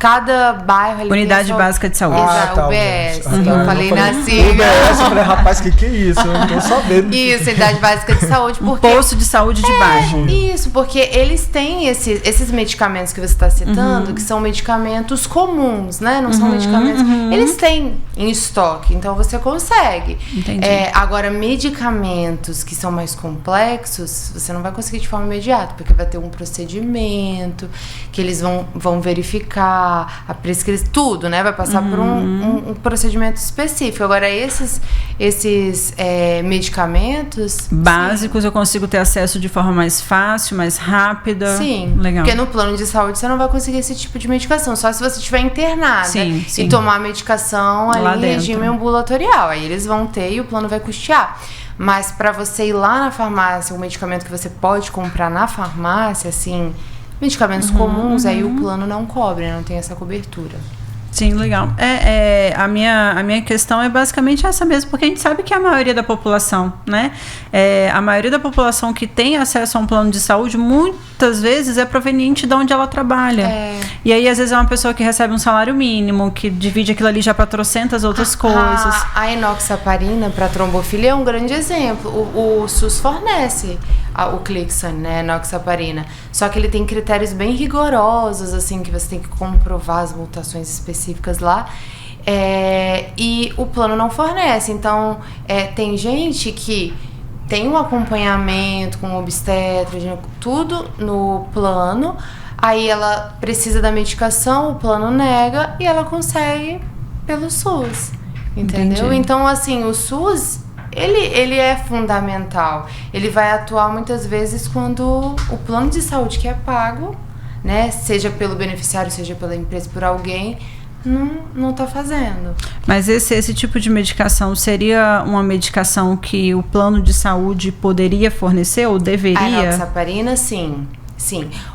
Cada bairro ali. Unidade Básica de Saúde. Exato, UBS. Eu falei assim. UBS, eu falei, rapaz, que é isso? Eu não tô sabendo. Isso, Unidade Básica de Saúde. Porque Posto de saúde de bairro. Isso, porque eles têm esses medicamentos que você está citando, que são medicamentos comuns, né? Não são medicamentos. Eles têm em estoque, então você consegue. Entendi. Agora, medicamentos que são mais complexos, você não vai conseguir de forma imediata, porque vai ter um procedimento que eles vão verificar a prescrição, tudo, né? Vai passar por um procedimento específico. Agora, esses medicamentos básicos, eu consigo ter acesso de forma mais fácil, mais rápida. Sim, legal. Porque no plano de saúde você não vai conseguir esse tipo de medicação, só se você estiver internada sim. e tomar a medicação lá ali em regime ambulatorial. Aí eles vão ter e o plano vai custear. Mas para você ir lá na farmácia, o medicamento que você pode comprar na farmácia, assim, medicamentos comuns, aí o plano não cobre, não tem essa cobertura. Sim, legal. A minha questão é basicamente essa mesmo, porque a gente sabe que a maioria da população, né? A maioria da população que tem acesso a um plano de saúde, muitas vezes é proveniente de onde ela trabalha. E aí, às vezes, é uma pessoa que recebe um salário mínimo, que divide aquilo ali já para trocentas outras coisas. A enoxaparina para trombofilia é um grande exemplo. O SUS fornece o Clexane, né, enoxaparina. Só que ele tem critérios bem rigorosos, assim, que você tem que comprovar as mutações específicas lá. E o plano não fornece. Então, tem gente que tem um acompanhamento com obstetra, tudo no plano. Aí ela precisa da medicação, o plano nega e ela consegue pelo SUS. Entendeu? Entendi. Então, assim, o SUS... Ele é fundamental. Ele vai atuar muitas vezes quando o plano de saúde que é pago, né, seja pelo beneficiário, seja pela empresa, por alguém, não está fazendo. Mas esse tipo de medicação seria uma medicação que o plano de saúde poderia fornecer ou deveria? A enoxaparina, sim.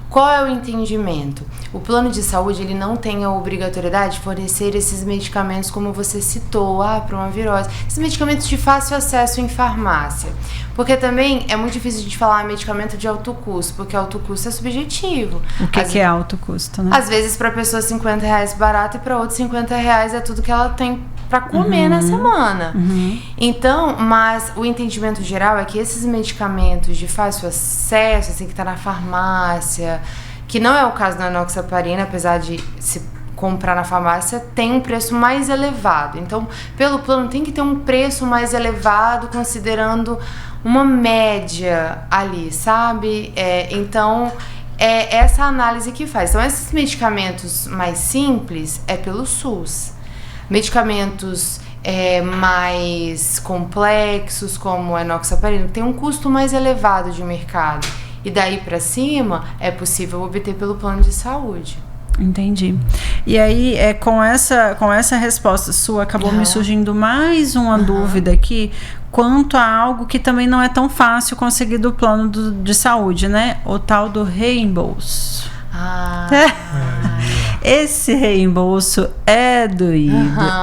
Qual é o entendimento? O plano de saúde, ele não tem a obrigatoriedade de fornecer esses medicamentos como você citou, para uma virose. Esses medicamentos de fácil acesso em farmácia. Porque também é muito difícil a gente falar medicamento de alto custo, porque alto custo é subjetivo. O que é alto custo, né? Às vezes para pessoa R$50 barato e para outros R$50 é tudo que ela tem para comer na semana. Então, mas o entendimento geral é que esses medicamentos de fácil acesso, assim, que tá na farmácia, que não é o caso da enoxaparina, apesar de se comprar na farmácia, tem um preço mais elevado. Então, pelo plano, tem que ter um preço mais elevado, considerando uma média ali, sabe? Então, é essa análise que faz. Então, esses medicamentos mais simples é pelo SUS. Medicamentos mais complexos, como a enoxaparina, tem um custo mais elevado de mercado. E daí para cima, é possível obter pelo plano de saúde. Entendi. E aí, com essa resposta sua, acabou me surgindo mais uma dúvida aqui, quanto a algo que também não é tão fácil conseguir do plano de saúde, né? O tal do reembolso. Esse reembolso é doído,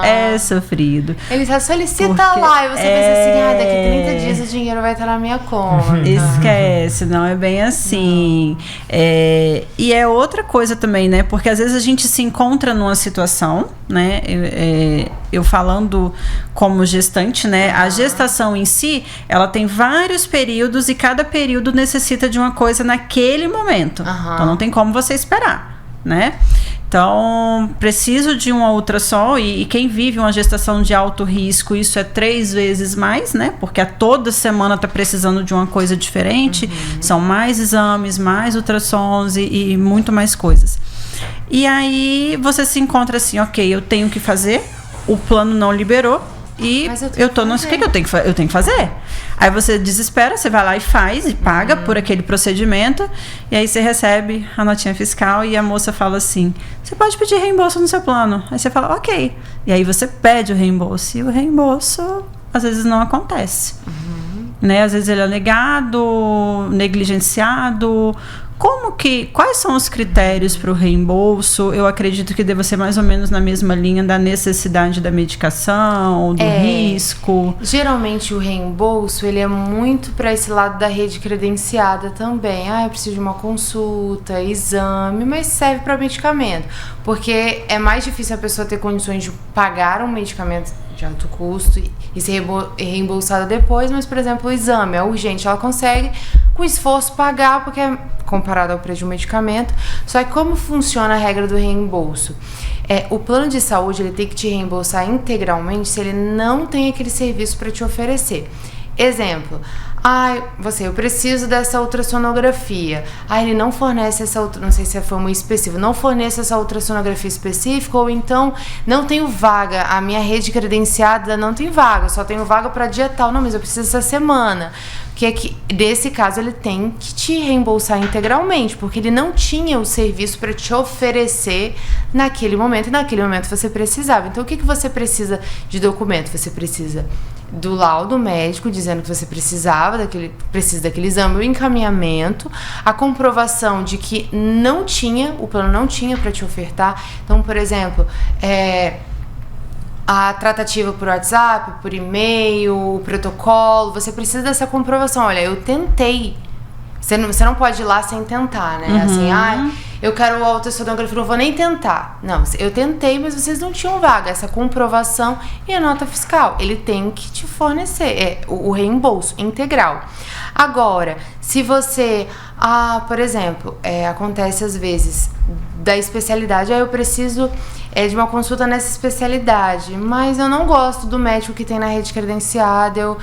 é sofrido. Ele só solicita lá e você pensa assim, daqui 30 dias o dinheiro vai estar na minha conta. Esquece, não é bem assim. E é outra coisa também, né? Porque às vezes a gente se encontra numa situação, né? Eu falando como gestante, né? A gestação em si, ela tem vários períodos e cada período necessita de uma coisa naquele momento. Então não tem como você esperar, né? Então, preciso de uma ultrassom e quem vive uma gestação de alto risco, isso é 3 vezes mais, né? Porque a toda semana tá precisando de uma coisa diferente, são mais exames, mais ultrassons e muito mais coisas. E aí você se encontra assim, ok, eu tenho que fazer, o plano não liberou e eu tô no... O que eu tenho que fazer? Aí você desespera, você vai lá e faz e paga por aquele procedimento e aí você recebe a notinha fiscal e a moça fala assim, você pode pedir reembolso no seu plano. Aí você fala, ok. E aí você pede o reembolso e o reembolso às vezes não acontece. né? Às vezes ele é negado, negligenciado. Quais são os critérios para o reembolso? Eu acredito que deva ser mais ou menos na mesma linha da necessidade da medicação, do risco. Geralmente o reembolso, ele é muito para esse lado da rede credenciada também. Eu preciso de uma consulta, exame, mas serve para medicamento. Porque é mais difícil a pessoa ter condições de pagar um medicamento de alto custo e ser reembolsada depois, mas, por exemplo, o exame é urgente, ela consegue com esforço pagar, porque é comparado ao preço de um medicamento. Só que como funciona a regra do reembolso? O plano de saúde, ele tem que te reembolsar integralmente se ele não tem aquele serviço para te oferecer. Exemplo, eu preciso dessa ultrassonografia. Ele não fornece essa não sei se foi muito específico, não fornece essa ultrassonografia específica, ou então não tenho vaga, a minha rede credenciada não tem vaga, só tenho vaga para dia tal. Não, mas eu preciso essa semana. Que nesse caso ele tem que te reembolsar integralmente, porque ele não tinha o serviço para te oferecer naquele momento, e naquele momento você precisava. Então o que você precisa de documento? Você precisa do laudo médico dizendo que você precisa daquele exame, o encaminhamento, a comprovação de que o plano não tinha para te ofertar. Então, por exemplo, a tratativa por WhatsApp, por e-mail, o protocolo, você precisa dessa comprovação. Olha, eu tentei. Você não pode ir lá sem tentar, né? Assim, eu quero a ultrassonografia, não vou nem tentar. Não, eu tentei, mas vocês não tinham vaga. Essa comprovação e a nota fiscal, ele tem que te fornecer o reembolso integral. Agora, se você, por exemplo, acontece às vezes da especialidade, eu preciso de uma consulta nessa especialidade, mas eu não gosto do médico que tem na rede credenciada, eu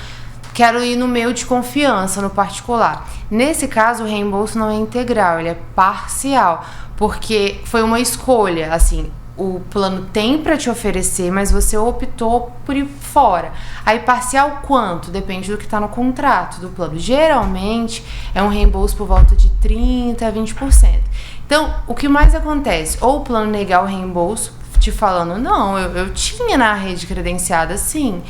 quero ir no meu de confiança, no particular. Nesse caso, o reembolso não é integral, ele é parcial, porque foi uma escolha, assim, o plano tem para te oferecer, mas você optou por ir fora. Aí, parcial quanto? Depende do que está no contrato do plano. Geralmente, é um reembolso por volta de 30% a 20%. Então, o que mais acontece? Ou o plano negar o reembolso, te falando, não, eu tinha na rede credenciada, sim.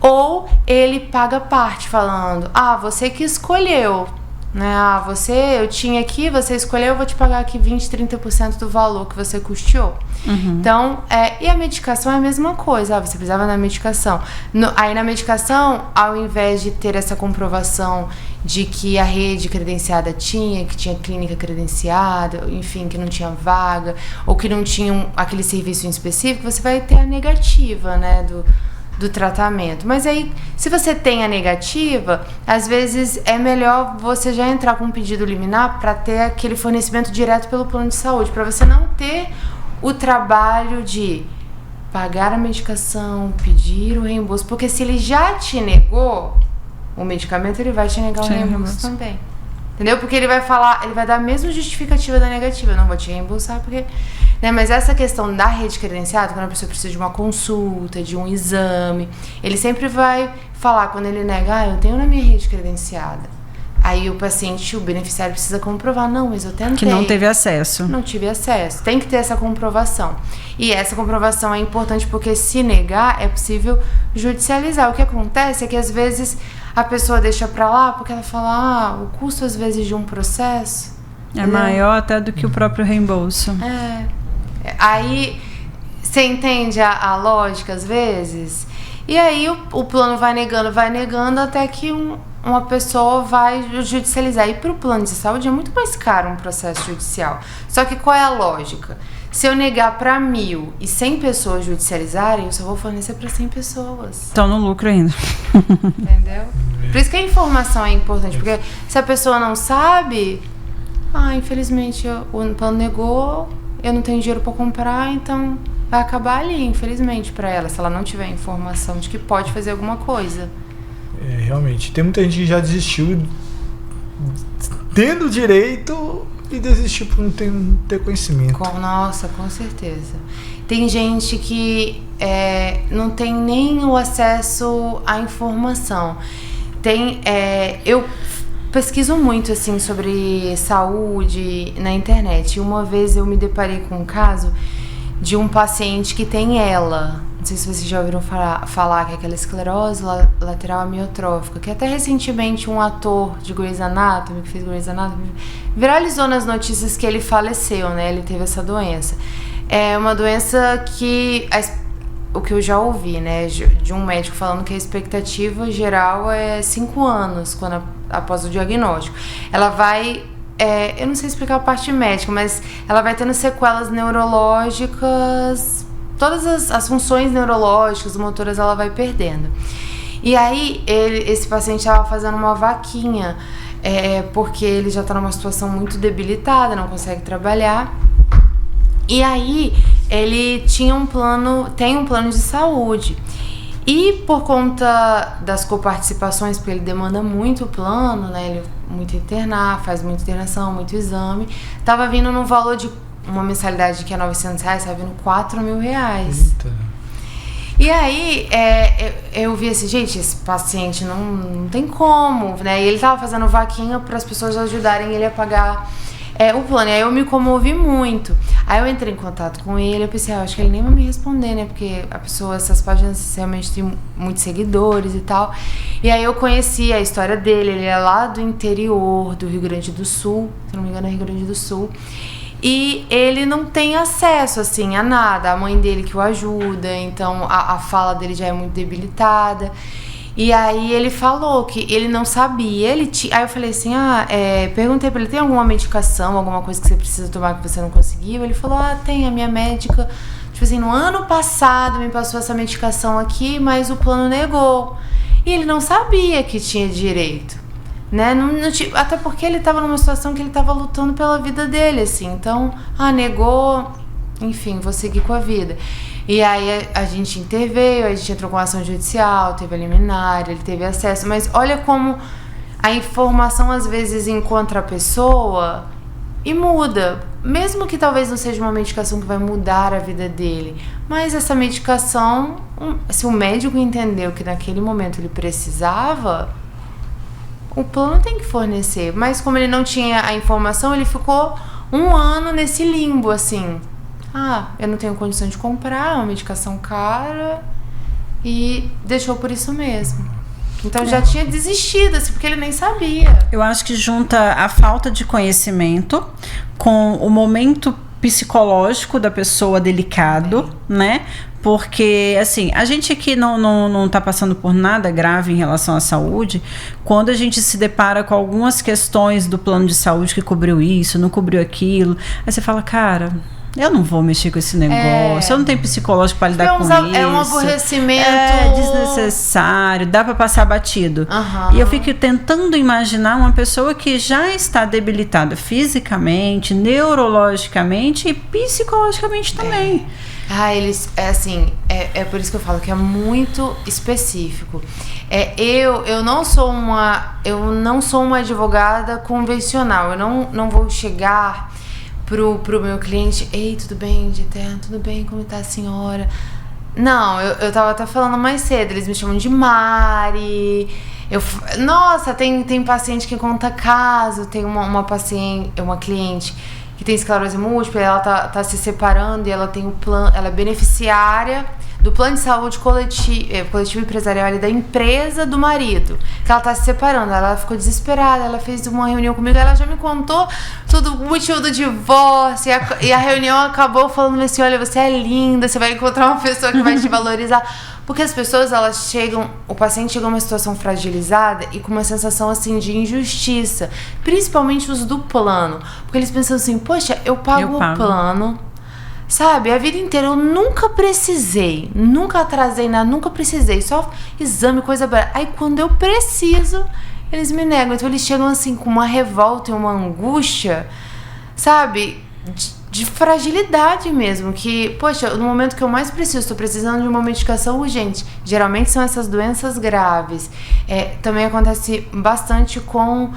Ou ele paga parte, falando, você que escolheu, né? Eu tinha aqui, você escolheu, eu vou te pagar aqui 20%, 30% do valor que você custeou. Então, e a medicação é a mesma coisa, você precisava da medicação. Aí na medicação, ao invés de ter essa comprovação de que a rede credenciada que tinha clínica credenciada, enfim, que não tinha vaga, ou que não tinha aquele serviço em específico, você vai ter a negativa, né, do tratamento. Mas aí, se você tem a negativa, às vezes é melhor você já entrar com um pedido liminar para ter aquele fornecimento direto pelo plano de saúde, para você não ter o trabalho de pagar a medicação, pedir o reembolso, porque se ele já te negou o medicamento, ele vai te negar o reembolso também. Entendeu? Porque ele vai dar a mesma justificativa da negativa. Eu não vou te reembolsar porque... Né? Mas essa questão da rede credenciada, quando a pessoa precisa de uma consulta, de um exame, ele sempre vai falar, quando ele nega, eu tenho na minha rede credenciada. Aí o paciente, o beneficiário precisa comprovar, não, mas eu tentei. Que não teve acesso. Não tive acesso. Tem que ter essa comprovação. E essa comprovação é importante porque se negar, é possível judicializar. O que acontece é que às vezes a pessoa deixa pra lá porque ela fala, o custo às vezes de um processo é maior até do que o próprio reembolso. Aí você entende a lógica às vezes? E aí o plano vai negando até que uma pessoa vai judicializar. E para o plano de saúde é muito mais caro um processo judicial. Só que qual é a lógica? Se eu negar para 1.000 e 100 pessoas judicializarem, eu só vou fornecer para 100 pessoas. Estão no lucro ainda. Entendeu? Por isso que a informação é importante. Porque se a pessoa não sabe, infelizmente o plano negou, eu não tenho dinheiro para comprar, então vai acabar ali, infelizmente, para ela, se ela não tiver informação de que pode fazer alguma coisa. Realmente. Tem muita gente que já desistiu tendo direito e desistiu por não ter conhecimento. Nossa, com certeza. Tem gente que não tem nem o acesso à informação. Eu pesquiso muito assim sobre saúde na internet. Uma vez eu me deparei com um caso de um paciente que tem ELA. não sei se vocês já ouviram falar que é aquela esclerose lateral amiotrófica, que até recentemente um ator de Grey's Anatomy, que fez Grey's Anatomy, viralizou nas notícias que ele faleceu, né? Ele teve essa doença. É uma doença que, o que eu já ouvi, né, de um médico falando que a expectativa geral é 5 anos após o diagnóstico. Ela vai, eu não sei explicar a parte médica, mas ela vai tendo sequelas neurológicas, todas as funções neurológicas, motoras, ela vai perdendo. E aí, esse paciente estava fazendo uma vaquinha, porque ele já está numa situação muito debilitada, não consegue trabalhar. E aí, ele tem um plano de saúde. E por conta das coparticipações, porque ele demanda muito o plano, né? Ele faz muita internação, muito exame. Tava vindo no valor de uma mensalidade que é R$900, tava vindo R$4.000. Eita. E aí, eu vi assim, gente, esse paciente não tem como, né? E ele tava fazendo vaquinha para as pessoas ajudarem ele a pagar o plano. E aí eu me comovi muito. Aí eu entrei em contato com ele, eu pensei, acho que ele nem vai me responder, né? Porque essas páginas realmente tem muitos seguidores e tal. E aí eu conheci a história dele, ele é lá do interior do Rio Grande do Sul, se não me engano é Rio Grande do Sul. E ele não tem acesso, assim, a nada. A mãe dele que o ajuda, então a fala dele já é muito debilitada. E aí ele falou que ele não sabia. Aí eu falei assim, perguntei pra ele, tem alguma medicação, alguma coisa que você precisa tomar que você não conseguiu? Ele falou, tem, a minha médica, tipo assim, no ano passado me passou essa medicação aqui, mas o plano negou. E ele não sabia que tinha direito, né? Até porque ele tava numa situação que ele tava lutando pela vida dele, assim. Então, negou, enfim, vou seguir com a vida. E aí a gente interveio, a gente entrou com ação judicial, teve a liminar, ele teve acesso. Mas olha como a informação às vezes encontra a pessoa e muda. Mesmo que talvez não seja uma medicação que vai mudar a vida dele. Mas essa medicação, se o médico entendeu que naquele momento ele precisava, o plano tem que fornecer. Mas como ele não tinha a informação, ele ficou 1 ano nesse limbo, assim. Eu não tenho condição de comprar, é uma medicação cara, e deixou por isso mesmo. Então já tinha desistido, assim, porque ele nem sabia. Eu acho que junta a falta de conhecimento com o momento psicológico da pessoa delicado, né? Porque, assim, a gente aqui não tá passando por nada grave em relação à saúde. Quando a gente se depara com algumas questões do plano de saúde que cobriu isso, não cobriu aquilo, aí você fala, cara, eu não vou mexer com esse negócio, eu não tenho psicológico para lidar com isso. É um aborrecimento desnecessário, dá para passar batido. E eu fico tentando imaginar uma pessoa que já está debilitada fisicamente, neurologicamente e psicologicamente também. É por isso que eu falo que é muito específico. Eu não sou uma advogada convencional. Eu não vou chegar pro meu cliente, ei, tudo bem, de terra, tudo bem, como tá a senhora? Não, eu tava até falando mais cedo, eles me chamam de Mari. Nossa, tem paciente que conta caso, tem uma cliente que tem esclerose múltipla, ela tá se separando e ela tem ela é beneficiária do plano de saúde coletivo empresarial ali da empresa do marido, que ela tá se separando. Ela ficou desesperada, ela fez uma reunião comigo, ela já me contou tudo, o motivo do divórcio, e a reunião acabou falando assim, olha, você é linda, você vai encontrar uma pessoa que vai te valorizar. Porque as pessoas, o paciente chega numa situação fragilizada e com uma sensação, assim, de injustiça, principalmente os do plano, porque eles pensam assim, poxa, eu pago o plano, sabe, a vida inteira eu nunca precisei, nunca atrasei nada, nunca precisei, só exame, coisa barata. Aí quando eu preciso, eles me negam. Então eles chegam assim com uma revolta e uma angústia, sabe, de fragilidade mesmo, que, poxa, no momento que eu mais preciso, estou precisando de uma medicação urgente. Geralmente são essas doenças graves. Também acontece bastante com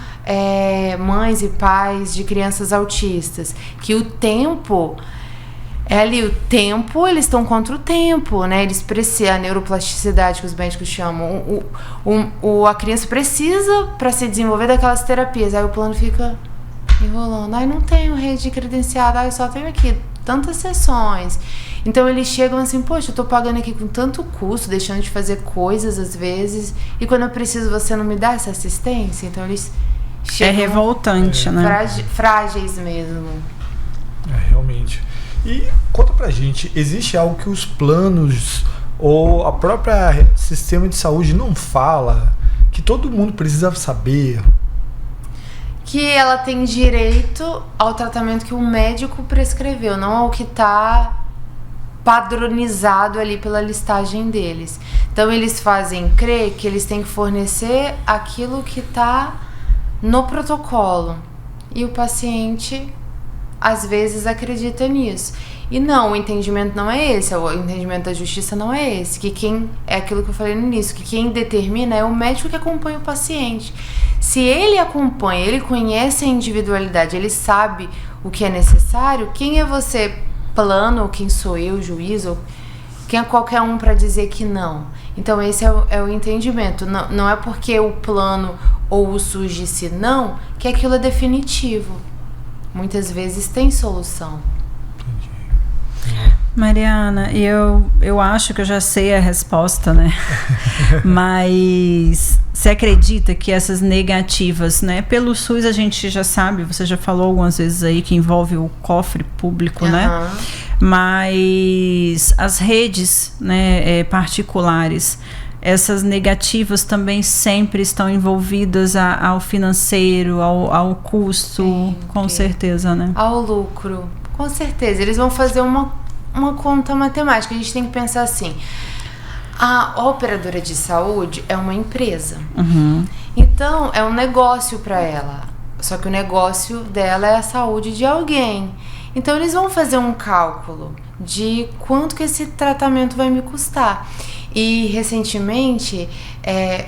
mães e pais de crianças autistas, que o tempo... eles estão contra o tempo, né? Eles precisam, a neuroplasticidade que os médicos chamam, a criança precisa para se desenvolver daquelas terapias, aí o plano fica enrolando. Não tenho rede credenciada, eu só tenho aqui tantas sessões. Então eles chegam assim, poxa, eu tô pagando aqui com tanto custo, deixando de fazer coisas às vezes, e quando eu preciso você não me dá essa assistência? Então eles chegam... É revoltante, né? Frágeis mesmo. Realmente. E conta pra gente, existe algo que os planos ou a própria sistema de saúde não fala, que todo mundo precisa saber? Que ela tem direito ao tratamento que o médico prescreveu, não ao que está padronizado ali pela listagem deles. Então eles fazem crer que eles têm que fornecer aquilo que está no protocolo. E o paciente às vezes acredita nisso. E não, o entendimento não é esse, o entendimento da justiça não é esse, que quem, é aquilo que eu falei no início, que quem determina é o médico que acompanha o paciente. Se ele acompanha, ele conhece a individualidade, ele sabe o que é necessário, quem é você, plano, ou quem sou eu, juiz, ou quem é qualquer um para dizer que não? Então esse é o entendimento, não é porque o plano ou o SUS disse não, que aquilo é definitivo. Muitas vezes tem solução. Mariana, eu acho que eu já sei a resposta, né? Mas você acredita que essas negativas, né? Pelo SUS a gente já sabe, você já falou algumas vezes aí que envolve o cofre público, né? Mas as redes, né, particulares, essas negativas também sempre estão envolvidas ao financeiro, ao custo, sempre. Com certeza, né? Ao lucro, com certeza. Eles vão fazer uma conta matemática. A gente tem que pensar assim, a operadora de saúde é uma empresa. Então é um negócio para ela, só que o negócio dela é a saúde de alguém. Então eles vão fazer um cálculo de quanto que esse tratamento vai me custar. E recentemente,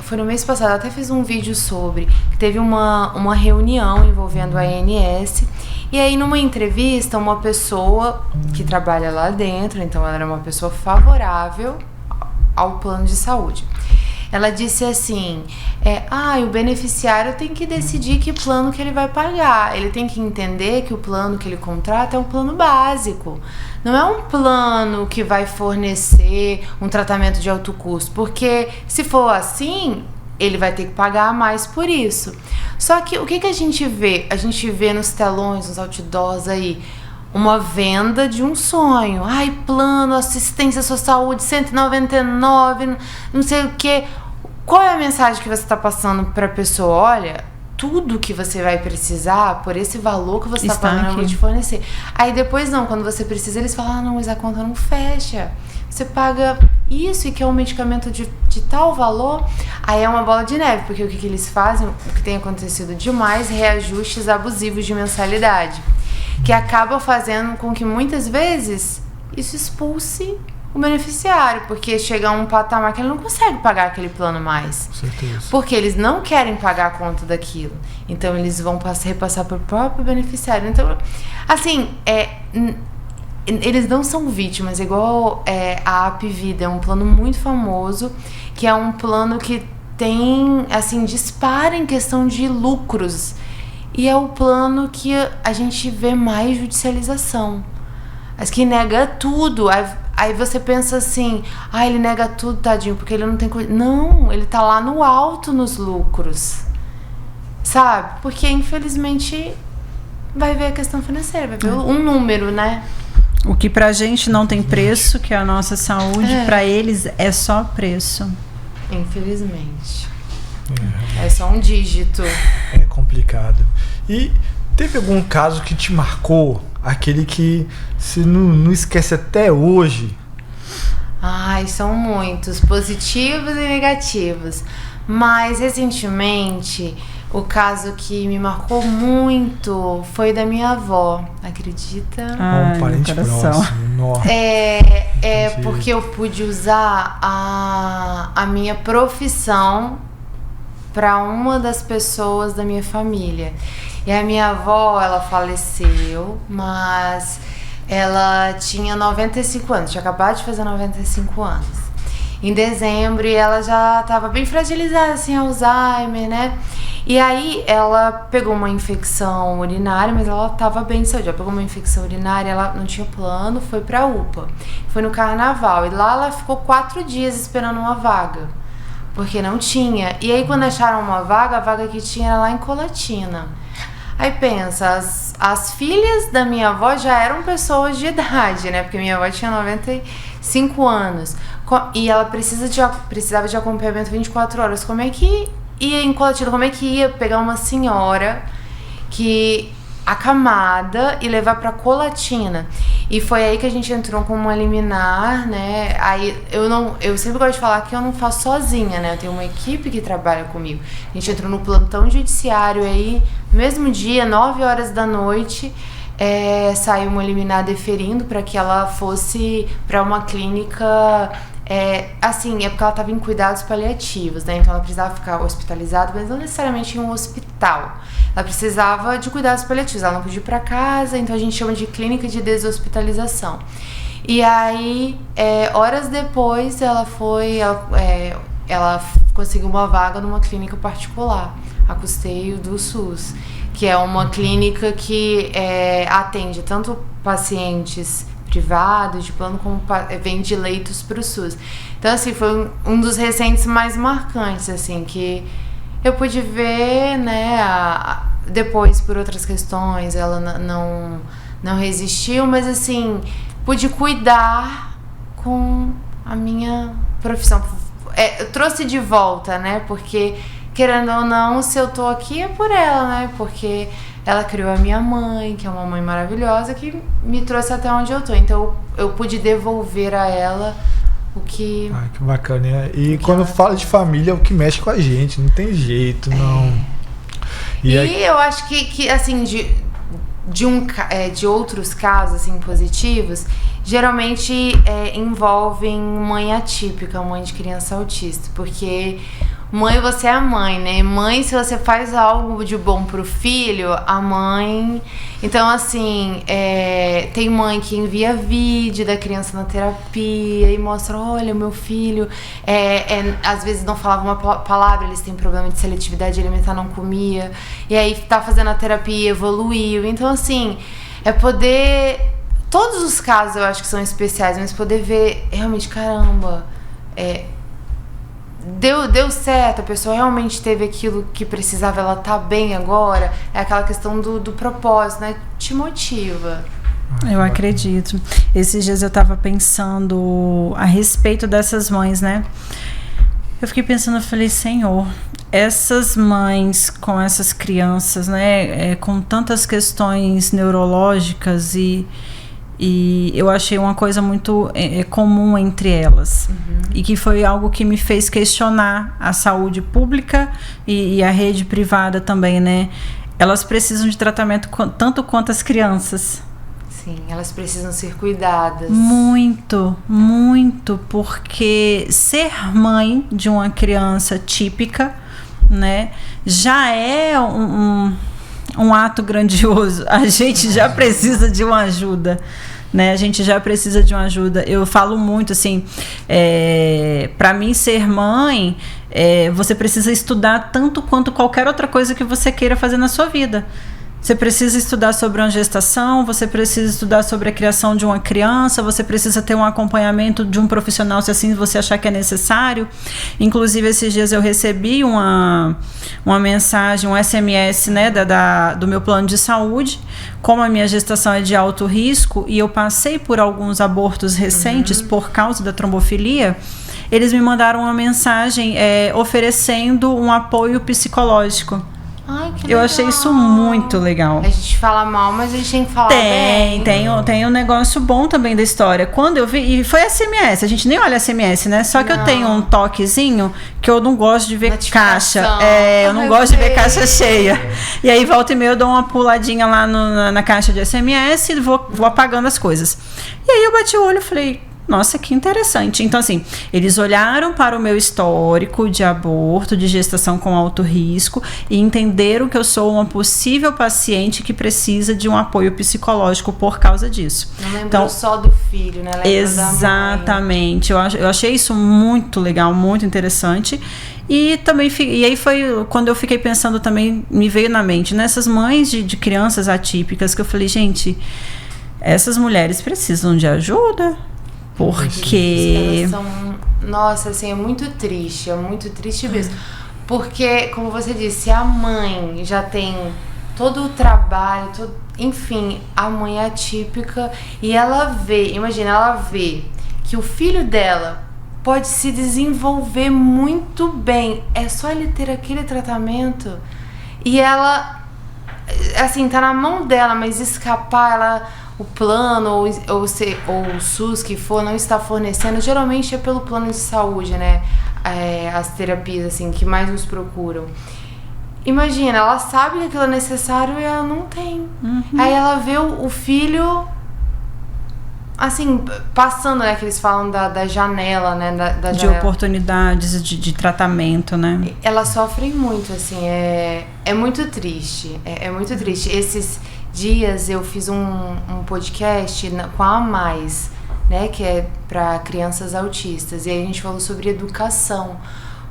foi no mês passado, eu até fiz um vídeo sobre, que teve uma reunião envolvendo a ANS. E aí, numa entrevista, uma pessoa que trabalha lá dentro, então ela era uma pessoa favorável ao plano de saúde. Ela disse assim, o beneficiário tem que decidir que plano que ele vai pagar. Ele tem que entender que o plano que ele contrata é um plano básico. Não é um plano que vai fornecer um tratamento de alto custo. Porque se for assim, ele vai ter que pagar mais por isso. Só que o que a gente vê? A gente vê nos telões, nos outdoors aí, uma venda de um sonho. Ai, plano, assistência à sua saúde, 199, não sei o quê. Qual é a mensagem que você está passando para a pessoa? Olha, tudo que você vai precisar, por esse valor que você está pagando, eu vou te fornecer. Aí depois não, quando você precisa, eles falam, não, mas a conta não fecha. Você paga isso e quer um medicamento de tal valor, aí é uma bola de neve, porque o que eles fazem, o que tem acontecido demais, reajustes abusivos de mensalidade, que acaba fazendo com que muitas vezes isso expulse o beneficiário, porque chega a um patamar que ele não consegue pagar aquele plano mais. Certeza. Porque eles não querem pagar a conta daquilo. Então eles vão repassar para o próprio beneficiário. Então, assim, eles não são vítimas, igual a Apvida, é um plano muito famoso, que é um plano que tem, assim, dispara em questão de lucros. E é o plano que a gente vê mais judicialização. Mas que nega tudo. Aí você pensa assim, ele nega tudo, tadinho, porque ele não tem coisa. Não, ele tá lá no alto nos lucros. Sabe? Porque, infelizmente, vai ver a questão financeira, vai ver um número, né? O que pra gente não tem preço, que é a nossa saúde, pra eles é só preço. Infelizmente. É só um dígito. É complicado. E teve algum caso que te marcou? Aquele que você não esquece até hoje? São muitos, positivos e negativos. Mas, recentemente, o caso que me marcou muito foi da minha avó, acredita? Um parente próximo. Nossa. Porque eu pude usar a minha profissão para uma das pessoas da minha família. E a minha avó, ela faleceu, mas ela tinha 95 anos, tinha acabado de fazer 95 anos. em dezembro, e ela já tava bem fragilizada, assim, Alzheimer, né? E aí ela pegou uma infecção urinária, mas ela tava bem de saúde. Ela pegou uma infecção urinária, ela não tinha plano, foi pra UPA. Foi no carnaval. E lá ela ficou 4 dias esperando uma vaga, porque não tinha. E aí quando acharam uma vaga, a vaga que tinha era lá em Colatina. Aí pensa, as filhas da minha avó já eram pessoas de idade, né? Porque minha avó tinha 95 anos. E ela precisava de acompanhamento 24 horas. Como é que ia em Colatina? Como é que ia pegar uma senhora acamada e levar pra Colatina? E foi aí que a gente entrou com uma liminar, né? Aí eu sempre gosto de falar que eu não faço sozinha, né? Eu tenho uma equipe que trabalha comigo. A gente entrou no plantão judiciário aí, no mesmo dia, 9 horas da noite, saiu uma liminar deferindo para que ela fosse para uma clínica. Assim, é porque ela estava em cuidados paliativos, né? Então ela precisava ficar hospitalizada, mas não necessariamente em um hospital. Ela precisava de cuidados paliativos, ela não podia ir para casa, então a gente chama de clínica de deshospitalização. E aí, horas depois, ela conseguiu uma vaga numa clínica particular, a custeio do SUS, que é uma clínica que atende tanto pacientes privados, de plano, como vende leitos para o SUS. Então, assim, foi um dos recentes mais marcantes, assim, que eu pude ver, né, depois, por outras questões, ela não resistiu, mas, assim, pude cuidar com a minha profissão. Eu trouxe de volta, né, porque, querendo ou não, se eu tô aqui é por ela, né, porque ela criou a minha mãe, que é uma mãe maravilhosa, que me trouxe até onde eu tô. Então eu pude devolver a ela o que... Ah, que bacana. E quando fala de família é o que mexe com a gente, não tem jeito, não. E eu acho que assim, de outros casos assim, positivos, geralmente envolvem mãe atípica, mãe de criança autista, porque... Mãe, você é a mãe, né? Mãe, se você faz algo de bom pro filho, a mãe... Então, assim, tem mãe que envia vídeo da criança na terapia e mostra, olha, meu filho... às vezes não falava uma palavra, eles têm problema de seletividade alimentar, não comia. E aí tá fazendo a terapia, evoluiu. Então, assim, poder... Todos os casos eu acho que são especiais, mas poder ver realmente, caramba... Deu certo, a pessoa realmente teve aquilo que precisava, ela tá bem agora. É aquela questão do propósito, né? Te motiva. Eu acredito. Esses dias eu tava pensando a respeito dessas mães, né? Eu fiquei pensando, eu falei, Senhor, essas mães com essas crianças, né? Com tantas questões neurológicas e eu achei uma coisa muito comum entre elas. Uhum. E que foi algo que me fez questionar a saúde pública e a rede privada também, né? Elas precisam de tratamento tanto quanto as crianças. Sim, elas precisam ser cuidadas. Muito, muito, porque ser mãe de uma criança típica, né, já é um ato grandioso. A gente já precisa de uma ajuda, né? A gente já precisa de uma ajuda. Eu falo muito assim, para mim ser mãe, você precisa estudar tanto quanto qualquer outra coisa que você queira fazer na sua vida. Você precisa estudar sobre uma gestação, você precisa estudar sobre a criação de uma criança, você precisa ter um acompanhamento de um profissional, se assim você achar que é necessário. Inclusive, esses dias eu recebi uma mensagem, um SMS, né, do meu plano de saúde. Como a minha gestação é de alto risco e eu passei por alguns abortos recentes por causa da trombofilia, eles me mandaram uma mensagem oferecendo um apoio psicológico. Ai, que eu legal. Achei isso muito legal. A gente fala mal, mas a gente tem que falar bem. Tem um negócio bom também da história. Quando eu vi, e foi SMS, a gente nem olha SMS, né? Só que eu tenho um toquezinho que eu não gosto de ver caixa. Eu não gosto de ver caixa cheia. E aí, volta e meia, eu dou uma puladinha lá na caixa de SMS e vou apagando as coisas. E aí eu bati o olho e falei, Nossa, que interessante. Então, assim, eles olharam para o meu histórico de aborto, de gestação com alto risco e entenderam que eu sou uma possível paciente que precisa de um apoio psicológico por causa disso. Não lembrou só do filho, né? Lembra exatamente. Da mãe. Eu achei isso muito legal, muito interessante. E também, e aí foi quando eu fiquei pensando também, me veio na mente, nessas mães de crianças atípicas, que eu falei, gente, essas mulheres precisam de ajuda. Porque elas são, nossa, assim, é muito triste mesmo. Porque, como você disse, a mãe já tem todo o trabalho, enfim, a mãe é atípica e ela vê que o filho dela pode se desenvolver muito bem, é só ele ter aquele tratamento e ela, assim, tá na mão dela, mas escapar, o plano ou o SUS que for não está fornecendo, geralmente é pelo plano de saúde, né? As terapias assim que mais nos procuram. Imagina, ela sabe que aquilo é necessário e ela não tem. Aí ela vê o filho assim, passando, né, que eles falam da janela, né, da de janela. Oportunidades de tratamento, né? Elas sofrem muito, assim, é muito triste, é muito triste. Esses dias eu fiz um podcast com a Mais, né, que é para crianças autistas, e aí a gente falou sobre educação,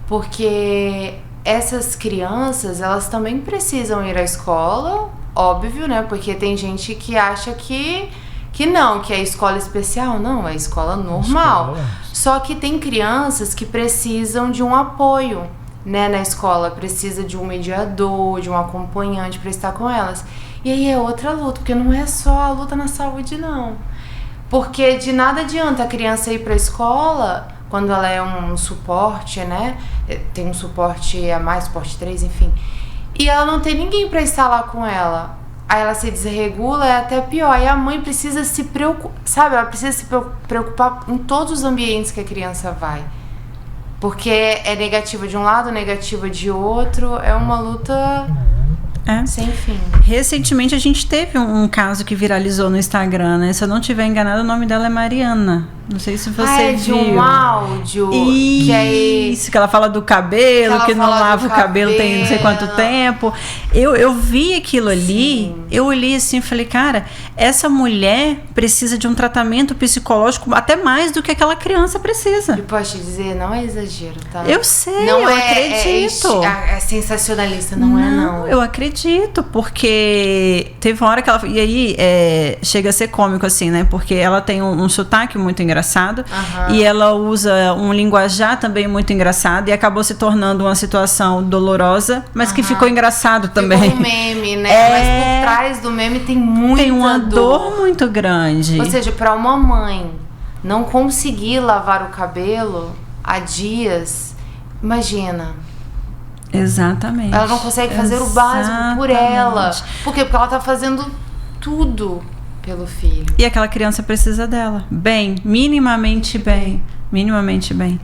porque essas crianças, elas também precisam ir à escola, óbvio, né, porque tem gente que acha que não, que é escola especial, não, é escola normal. Só que tem crianças que precisam de um apoio, né, na escola, precisa de um mediador, de um acompanhante para estar com elas. E aí é outra luta, porque não é só a luta na saúde, não. Porque de nada adianta a criança ir para a escola quando ela é um suporte, né? Tem um suporte a mais, suporte 3, enfim. E ela não tem ninguém para estar lá com ela. Aí ela se desregula, é até pior. E a mãe precisa se preocupar, sabe? Ela precisa se preocupar em todos os ambientes que a criança vai. Porque é negativa de um lado, negativa de outro. É uma luta sem fim. Recentemente a gente teve um caso que viralizou no Instagram, né? Se eu não estiver enganada, o nome dela é Mariana. Não sei se você viu. De um áudio. Isso, que ela fala do cabelo, que não lava o cabelo tem não sei quanto tempo. Eu vi aquilo ali, sim. Eu olhei assim e falei, cara, essa mulher precisa de um tratamento psicológico até mais do que aquela criança precisa. Eu posso te dizer, não é exagero, tá? Eu sei, eu acredito. É sensacionalista, não. Eu acredito, porque teve uma hora que ela... E aí, chega a ser cômico, assim, né? Porque ela tem um sotaque muito engraçado. E ela usa um linguajar também muito engraçado. E acabou se tornando uma situação dolorosa, mas que ficou engraçado também. Ficou um meme, né? Mas por trás do meme tem muita uma dor muito grande. Ou seja, para uma mãe não conseguir lavar o cabelo há dias, imagina. Exatamente. Ela não consegue fazer o básico por ela. Por quê? Porque ela tá fazendo tudo pelo filho. E aquela criança precisa dela. Minimamente bem.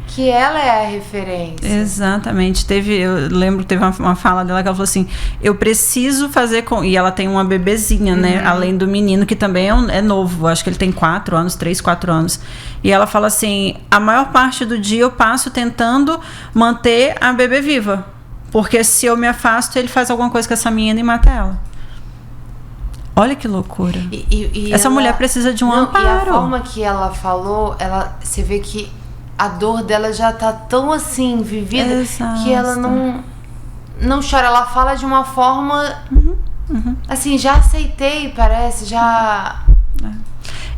Que ela é a referência. Exatamente. Eu lembro que teve uma fala dela que ela falou assim, eu preciso fazer com... E ela tem uma bebezinha, né? Além do menino, que também é novo. Acho que ele tem 4 anos, 3, 4 anos. E ela fala assim, a maior parte do dia eu passo tentando manter a bebê viva. Porque se eu me afasto, ele faz alguma coisa com essa menina e mata ela. Olha que loucura. E essa mulher precisa de um amparo. E a forma que ela falou, você vê que a dor dela já tá tão assim vivida. Exato. Que ela não chora. Ela fala de uma forma assim, já aceitei, parece, já...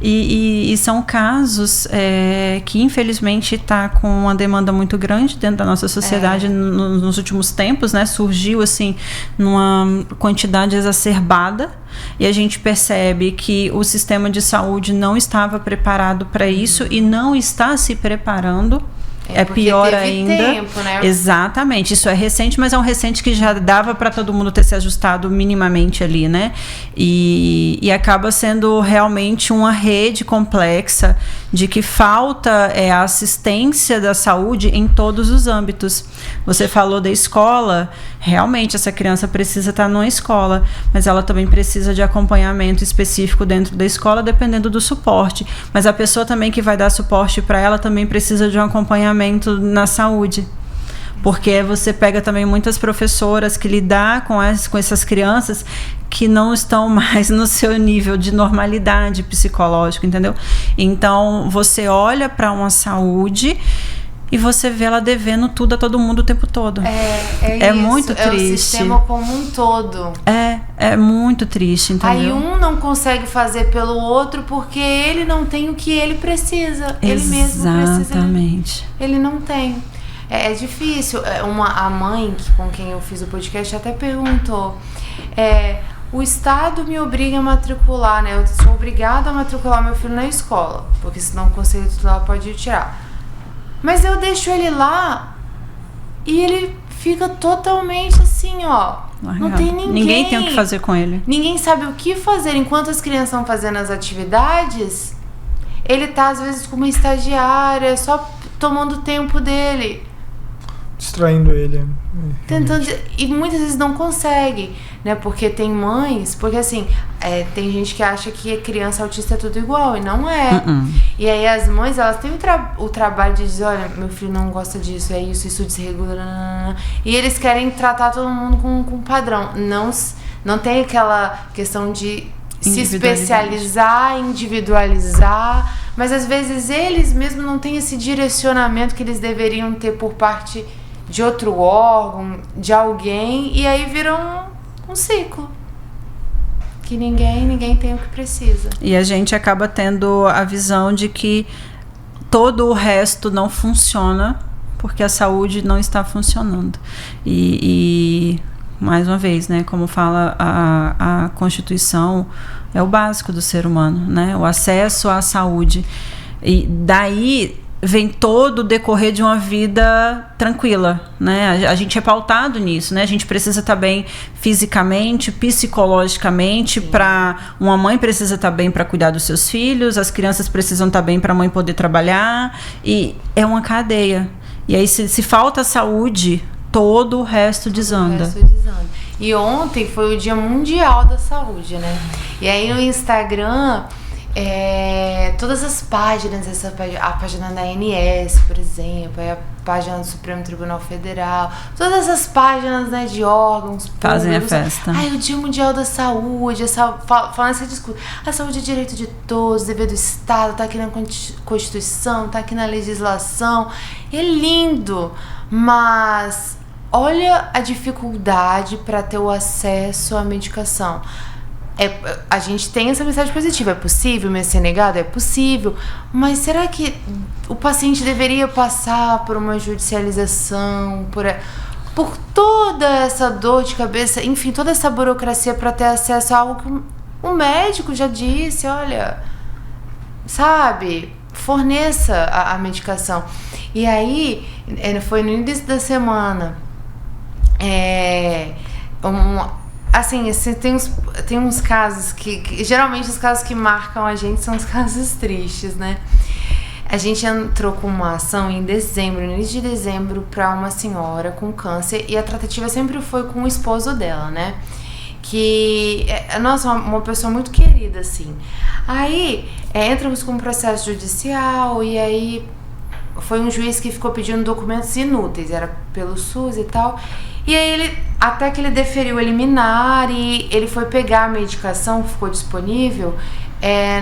E são casos que infelizmente está com uma demanda muito grande dentro da nossa sociedade nos últimos tempos, né? Surgiu assim numa quantidade exacerbada e a gente percebe que o sistema de saúde não estava preparado para isso e não está se preparando. É pior ainda. Tempo, né? Exatamente. Isso é recente, mas é um recente que já dava para todo mundo ter se ajustado minimamente ali, né? E acaba sendo realmente uma rede complexa de que falta a assistência da saúde em todos os âmbitos. Você falou da escola realmente essa criança precisa estar numa escola, mas ela também precisa de acompanhamento específico dentro da escola, dependendo do suporte. Mas a pessoa também que vai dar suporte para ela também precisa de um acompanhamento na saúde. Porque você pega também muitas professoras que lidam com essas crianças que não estão mais no seu nível de normalidade psicológica, entendeu? Então, você olha para uma saúde e você vê ela devendo tudo a todo mundo o tempo todo. É isso, muito triste. É o sistema como um todo. É muito triste, entendeu? Aí um não consegue fazer pelo outro porque ele não tem o que ele precisa. Ele mesmo precisa. Exatamente. Ele não tem. É difícil. A mãe com quem eu fiz o podcast até perguntou: o Estado me obriga a matricular, né? Eu sou obrigada a matricular meu filho na escola, porque senão o Conselho Tutelar pode tirar. Mas eu deixo ele lá e ele fica totalmente assim, ó. Não tem ninguém. Ninguém tem o que fazer com ele. Ninguém sabe o que fazer. Enquanto as crianças estão fazendo as atividades, ele tá às vezes com uma estagiária, só tomando o tempo dele. Distraindo ele. Tentando, e muitas vezes não consegue, né? Porque tem mães, porque assim, tem gente que acha que criança autista é tudo igual, e não é. E aí as mães, elas têm o trabalho de dizer, olha, meu filho não gosta disso, isso desregula, e eles querem tratar todo mundo com padrão. Não tem aquela questão de se especializar, individualizar, mas às vezes eles mesmos não têm esse direcionamento que eles deveriam ter por parte de outro órgão, de alguém, e aí vira um ciclo que ninguém tem o que precisa. E a gente acaba tendo a visão de que todo o resto não funciona porque a saúde não está funcionando. E mais uma vez, né, como fala a Constituição, é o básico do ser humano, né, o acesso à saúde. E daí vem todo o decorrer de uma vida tranquila, né? A gente é pautado nisso, né? A gente precisa estar bem fisicamente, psicologicamente, uma mãe precisa estar bem para cuidar dos seus filhos, as crianças precisam estar bem para a mãe poder trabalhar, e é uma cadeia. E aí se falta saúde, todo o resto desanda. E ontem foi o Dia Mundial da Saúde, né? E aí no Instagram, todas as páginas, a página da ANS, por exemplo, a página do Supremo Tribunal Federal, todas as páginas, né, de órgãos fazem a festa. O Dia Mundial da Saúde, falando esse discurso, a saúde é direito de todos, dever do Estado, tá aqui na Constituição, tá aqui na legislação. É lindo, mas olha a dificuldade para ter o acesso à medicação. A gente tem essa mensagem positiva. É possível mesmo ser negado? É possível. Mas será que o paciente deveria passar por uma judicialização, por toda essa dor de cabeça, enfim, toda essa burocracia para ter acesso a algo que o médico já disse, olha, sabe, forneça a medicação. E aí, foi no início da semana, assim, tem uns casos que geralmente os casos que marcam a gente são os casos tristes, né? A gente entrou com uma ação em dezembro, no início de dezembro, para uma senhora com câncer, e a tratativa sempre foi com o esposo dela, né? Que, nossa, uma pessoa muito querida, assim. Aí, entramos com um processo judicial, e aí foi um juiz que ficou pedindo documentos inúteis, era pelo SUS e tal. E aí até que ele deferiu a liminar, e ele foi pegar a medicação que ficou disponível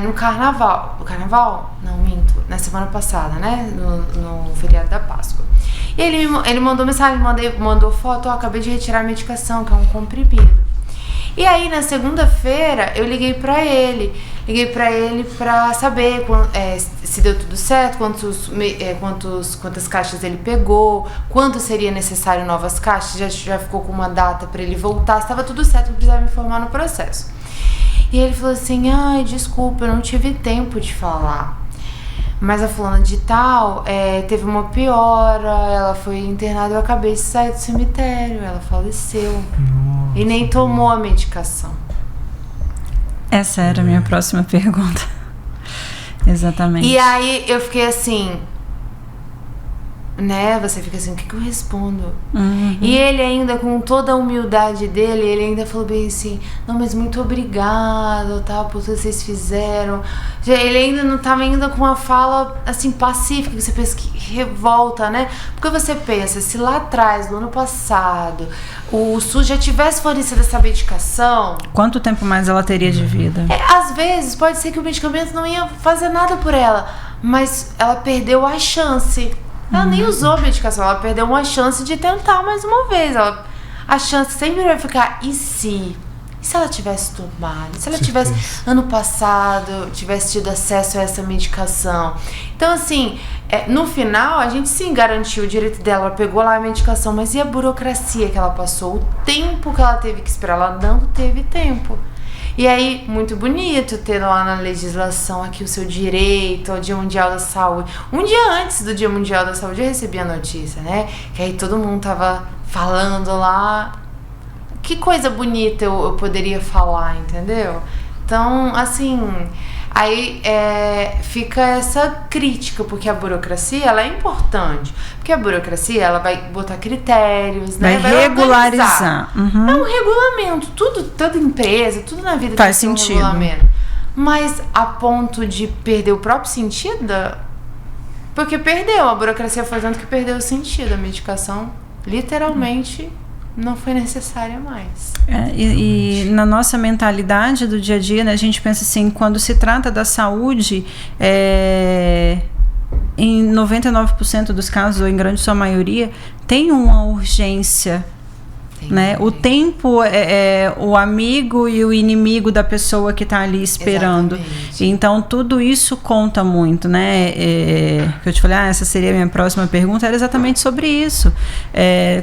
no carnaval. No carnaval? Não, minto. Na semana passada, né? No feriado da Páscoa. E ele mandou mensagem, mandou foto, acabei de retirar a medicação, que é um comprimido. E aí, na segunda-feira, eu liguei pra ele pra saber se deu tudo certo, quantas caixas ele pegou, quanto seria necessário novas caixas, já ficou com uma data pra ele voltar, estava tudo certo, eu precisava me informar no processo. E ele falou assim, ai, desculpa, eu não tive tempo de falar, mas a fulana de tal teve uma piora, ela foi internada, eu acabei de sair do cemitério, ela faleceu. Nossa. E nem tomou a medicação. Essa era a minha próxima pergunta. Exatamente. E aí eu fiquei assim, né, você fica assim, o que eu respondo? E ele ainda, com toda a humildade dele, ele ainda falou bem assim, não, mas muito obrigado, tá, por tudo que vocês fizeram. Ele ainda não tava ainda com uma fala, assim, pacífica, que você pensa que revolta, né? Porque você pensa, se lá atrás, no ano passado, o SUS já tivesse fornecido essa medicação... Quanto tempo mais ela teria de vida? Às vezes, pode ser que o medicamento não ia fazer nada por ela, mas ela perdeu a chance. Ela nem usou a medicação, ela perdeu uma chance de tentar mais uma vez. A chance sempre vai ficar, e se ela tivesse tomado? Se ela tivesse, ano passado, tivesse tido acesso a essa medicação? Então, assim, no final, a gente sim garantiu o direito dela, ela pegou lá a medicação, mas e a burocracia que ela passou? O tempo que ela teve que esperar? Ela não teve tempo. E aí, muito bonito ter lá na legislação aqui o seu direito ao Dia Mundial da Saúde. Um dia antes do Dia Mundial da Saúde eu recebi a notícia, né? Que aí todo mundo tava falando lá. Que coisa bonita eu poderia falar, entendeu? Então, assim... Aí fica essa crítica, porque a burocracia ela é importante. Porque a burocracia ela vai botar critérios, né? Vai regularizar. É um regulamento. Toda empresa, tudo na vida faz tem sentido. Um regulamento. Mas a ponto de perder o próprio sentido? Porque perdeu. A burocracia foi tanto que perdeu o sentido. A medicação, literalmente... não foi necessária mais. E na nossa mentalidade do dia a dia, né, a gente pensa assim, quando se trata da saúde, em 99% dos casos, ou em grande sua maioria, tem uma urgência. Né? O tempo é o amigo e o inimigo da pessoa que está ali esperando. Exatamente. Então tudo isso conta muito, né? Que eu te falei, essa seria a minha próxima pergunta, era exatamente sobre isso.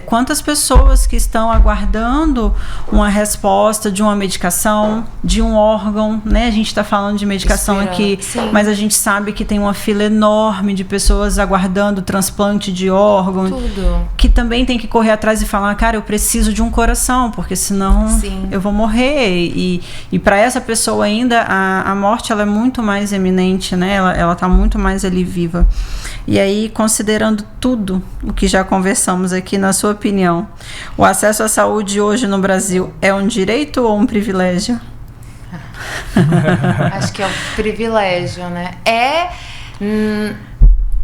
Quantas pessoas que estão aguardando uma resposta de uma medicação, de um órgão, né? A gente está falando de medicação aqui, sim. Mas a gente sabe que tem uma fila enorme de pessoas aguardando transplante de órgão, tudo. Que também tem que correr atrás e falar, cara, eu preciso de um coração, porque senão Sim. eu vou morrer. E para essa pessoa ainda, a morte ela é muito mais eminente, né? Ela tá muito mais ali viva. E aí, considerando tudo o que já conversamos aqui, na sua opinião, o acesso à saúde hoje no Brasil é um direito ou um privilégio? Acho que é um privilégio, né?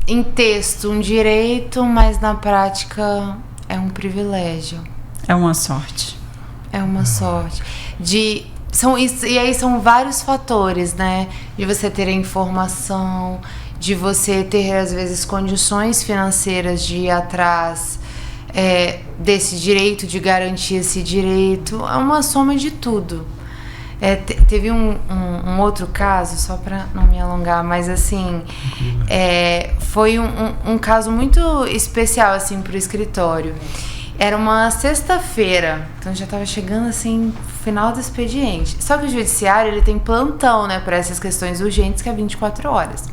Em texto um direito, mas na prática é um privilégio. É uma sorte. É uma sorte. E aí são vários fatores, né? De você ter a informação, de você ter, às vezes, condições financeiras de ir atrás desse direito, de garantir esse direito. É uma soma de tudo. Teve um outro caso, só para não me alongar, mas assim, foi um caso muito especial assim, para o escritório. Era uma sexta-feira, então já estava chegando assim, final do expediente. Só que o judiciário ele tem plantão, né, para essas questões urgentes, que é 24 horas.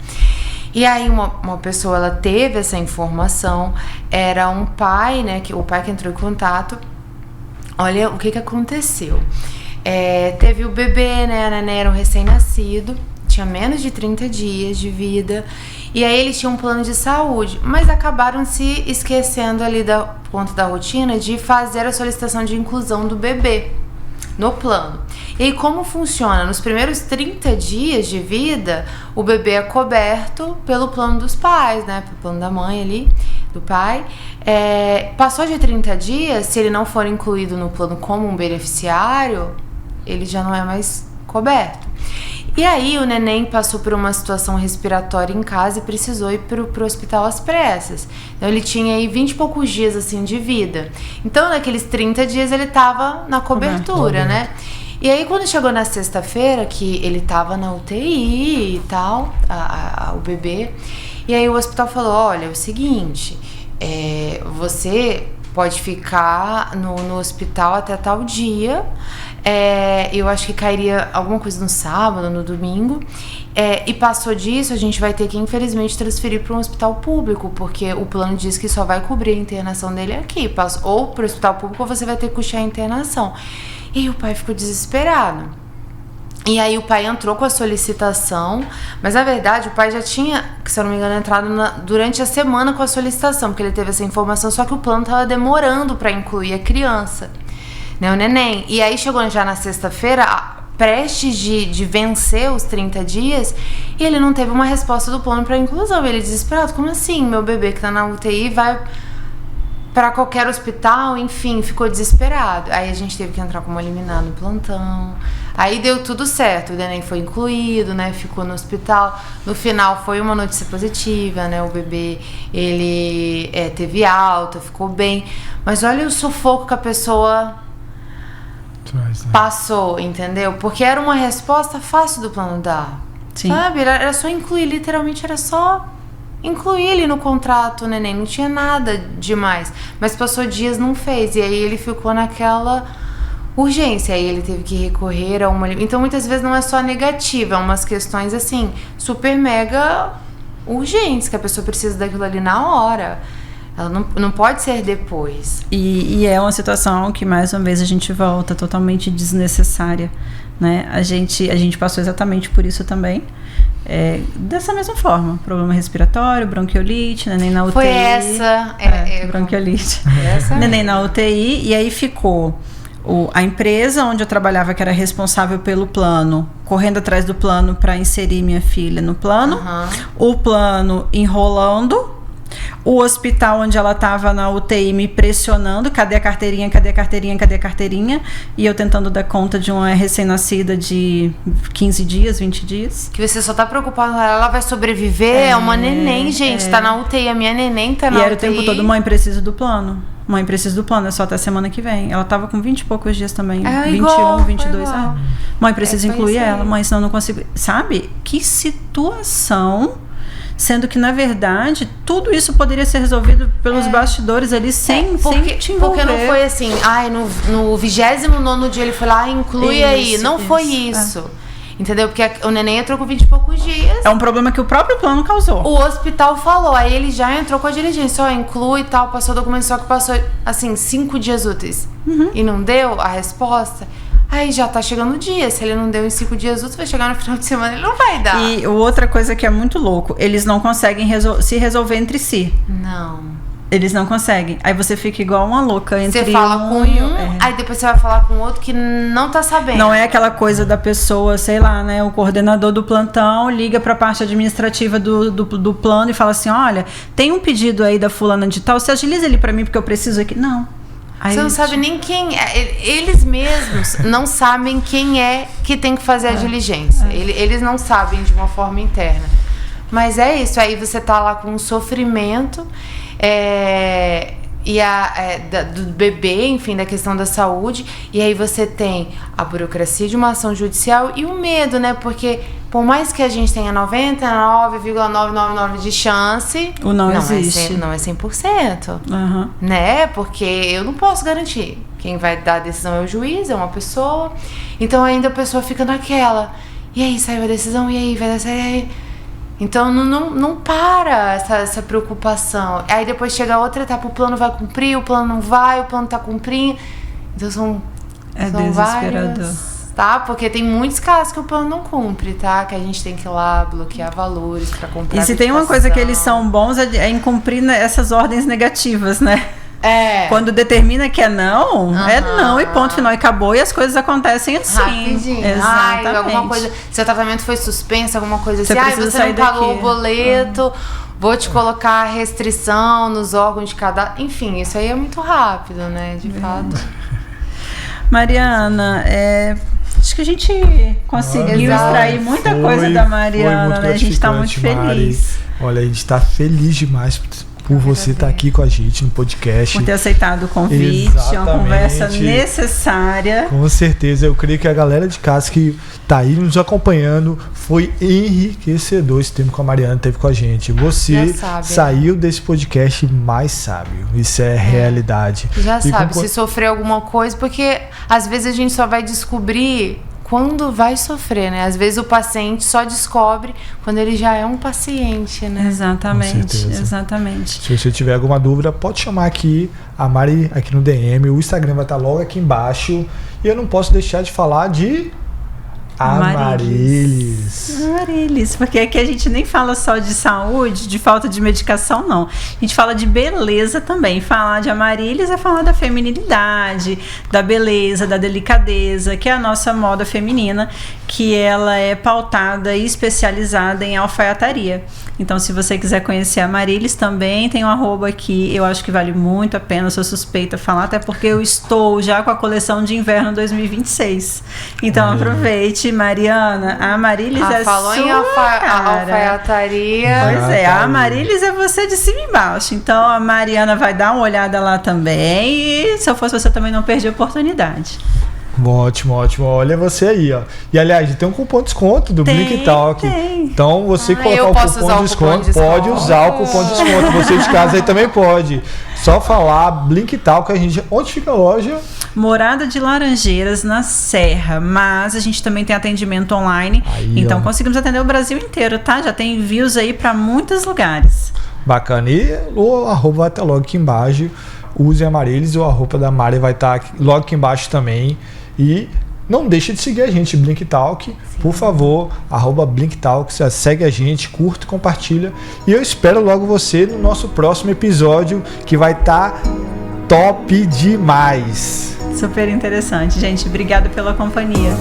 E aí uma pessoa, ela teve essa informação, era um pai, né, o pai que entrou em contato. Olha o que aconteceu. Teve o bebê, né, a neném era um recém-nascido, tinha menos de 30 dias de vida, e aí eles tinham um plano de saúde, mas acabaram se esquecendo ali da ponta da rotina de fazer a solicitação de inclusão do bebê no plano. E aí como funciona? Nos primeiros 30 dias de vida, o bebê é coberto pelo plano dos pais, né, pelo plano da mãe ali, do pai. Passou de 30 dias, se ele não for incluído no plano como um beneficiário, ele já não é mais coberto. E aí o neném passou por uma situação respiratória em casa e precisou ir pro hospital às pressas. Então ele tinha aí 20 e poucos dias assim de vida. Então naqueles 30 dias ele tava na cobertura, né? E aí quando chegou na sexta-feira, que ele tava na UTI e tal, o bebê, e aí o hospital falou, olha, é o seguinte, você pode ficar no hospital até tal dia, eu acho que cairia alguma coisa no sábado, no domingo, e passou disso, a gente vai ter que infelizmente transferir para um hospital público, porque o plano diz que só vai cobrir a internação dele aqui, ou para o hospital público ou você vai ter que custear a internação. E aí o pai ficou desesperado. E aí o pai entrou com a solicitação, mas na verdade o pai já tinha, se eu não me engano, entrado durante a semana com a solicitação, porque ele teve essa informação, só que o plano estava demorando para incluir a criança, né, o neném. E aí chegou já na sexta-feira, prestes de vencer os 30 dias, e ele não teve uma resposta do plano para inclusão. Ele desesperado, como assim? Meu bebê que tá na UTI vai para qualquer hospital, enfim, ficou desesperado. Aí a gente teve que entrar como liminar no plantão. Aí deu tudo certo, o neném foi incluído, né, ficou no hospital. No final foi uma notícia positiva, né, o bebê, ele teve alta, ficou bem. Mas olha o sufoco que a pessoa passou, entendeu? Porque era uma resposta fácil do plano dar. Sim. Sabe? Era só incluir, literalmente era só incluir ele no contrato, o neném, não tinha nada demais. Mas passou dias, não fez. E aí ele ficou naquela urgência. Aí ele teve que recorrer a uma... Então muitas vezes não é só negativa, é umas questões assim, super mega urgentes, que a pessoa precisa daquilo ali na hora. Ela não pode ser depois. E é uma situação que, mais uma vez, a gente volta totalmente desnecessária, né? A gente passou exatamente por isso também. Dessa mesma forma. Problema respiratório, bronquiolite, neném na UTI. Foi essa. Bronquiolite. Neném na UTI. E aí ficou a empresa onde eu trabalhava, que era responsável pelo plano, correndo atrás do plano para inserir minha filha no plano. O plano enrolando. O hospital onde ela estava na UTI me pressionando, cadê a carteirinha, cadê a carteirinha, cadê a carteirinha? E eu tentando dar conta de uma recém-nascida de 15 dias, 20 dias. Que você só tá preocupado, ela vai sobreviver, é uma neném, gente, tá na UTI, a minha neném tá na UTI. E era o tempo todo, mãe, preciso do plano. Mãe, preciso do plano, é só até semana que vem. Ela tava com 20 e poucos dias também, 21, 22. Mãe, preciso incluir ela, mãe, senão eu não consigo. Sabe? Que situação... Sendo que, na verdade, tudo isso poderia ser resolvido pelos bastidores ali sem te envolver. Porque não foi assim, no 29º dia ele foi lá, inclui aí. Não foi isso. Entendeu? Porque o neném entrou com 20 e poucos dias. É um problema que o próprio plano causou. O hospital falou, aí ele já entrou com a diligência, inclui e tal, passou o documento, só que passou, assim, 5 dias úteis. E não deu a resposta. Aí já tá chegando o dia. Se ele não deu em 5 dias úteis, vai chegar no final de semana, ele não vai dar. E outra coisa que é muito louco, eles não conseguem se resolver entre si. Não. Eles não conseguem. Aí você fica igual uma louca entre você fala com aí depois você vai falar com outro que não tá sabendo. Não é aquela coisa da pessoa, sei lá, né? O coordenador do plantão liga pra parte administrativa do plano e fala assim, olha, tem um pedido aí da fulana de tal, você agiliza ele pra mim porque eu preciso aqui. Não. Aí você não sabe nem quem é. Eles mesmos não sabem quem é que tem que fazer a diligência. Eles não sabem de uma forma interna. Mas é isso. Aí você tá lá com um sofrimento do bebê, enfim, da questão da saúde. E aí você tem a burocracia de uma ação judicial e o medo, né? Porque por mais que a gente tenha 99,999 de chance, não existe. Não é 100%. Né? Porque eu não posso garantir. Quem vai dar a decisão é o juiz, é uma pessoa. Então ainda a pessoa fica naquela. E aí, saiu a decisão? E aí, vai dar certo? Então não para essa preocupação. Aí depois chega a outra etapa, o plano vai cumprir, o plano não vai, o plano tá cumprindo. Então são desesperador. Várias, tá? Porque tem muitos casos que o plano não cumpre, tá? Que a gente tem que ir lá bloquear valores pra comprar. E se tem uma coisa que eles são bons é em cumprir essas ordens negativas, né? Quando determina que é não e ponto final, e acabou, e as coisas acontecem assim. Rapidinho. Exatamente. Alguma coisa, seu tratamento foi suspenso, alguma coisa assim. Você não pagou o boleto, vou te colocar restrição nos órgãos de cadastro. Enfim, isso aí é muito rápido, né? De fato. Mariana, acho que a gente conseguiu extrair muita coisa da Mariana, né? A gente tá muito feliz. Olha, a gente tá feliz demais por você estar aqui com a gente no podcast. Por ter aceitado o convite. Exatamente. É uma conversa necessária. Com certeza. Eu creio que a galera de casa que tá aí nos acompanhando, foi enriquecedor esse tempo que a Mariana teve com a gente. Você saiu desse podcast mais sábio. Isso é realidade. Já sabe, se sofrer alguma coisa, porque às vezes a gente só vai descobrir quando vai sofrer, né? Às vezes o paciente só descobre quando ele já é um paciente, né? Exatamente, exatamente. Se você tiver alguma dúvida, pode chamar aqui a Mari aqui no DM. O Instagram vai estar logo aqui embaixo. E eu não posso deixar de falar de Amaryllis. Amaryllis, porque aqui a gente nem fala só de saúde, de falta de medicação, não. A gente fala de beleza também. Falar de Amaryllis é falar da feminilidade, da beleza, da delicadeza, que é a nossa moda feminina, que ela é pautada e especializada em alfaiataria. Então, se você quiser conhecer a Amaryllis, também tem um @, aqui. Eu acho que vale muito a pena, sou suspeita a falar, até porque eu estou já com a coleção de inverno 2026. Então, aproveite, Mariana. A Amaryllis é falou sua em alfaiataria. Pois é, a Amaryllis é você de cima e embaixo. Então, a Mariana vai dar uma olhada lá também. E se eu fosse você, também não perdi a oportunidade. Ótimo, ótimo. Olha você aí, ó. E aliás, tem um cupom de desconto do Blink Talk. Então, você colocar o cupom de desconto, pode usar o cupom de desconto. Você de casa aí também pode. Só falar Blink Talk, a gente. Onde fica a loja? Morada de Laranjeiras, na Serra. Mas a gente também tem atendimento online. Aí, então, ó. conseguimos atender o Brasil inteiro, tá? Já tem envios aí para muitos lugares. Bacana. E o arroba vai estar logo aqui embaixo. Use Amaryllis, ou a roupa da Mari vai estar logo aqui embaixo também. E não deixe de seguir a gente, Blink Talk, por favor, @Blink Talk, segue a gente, curta e compartilha. E eu espero logo você no nosso próximo episódio, que vai estar top demais. Super interessante, gente. Obrigada pela companhia.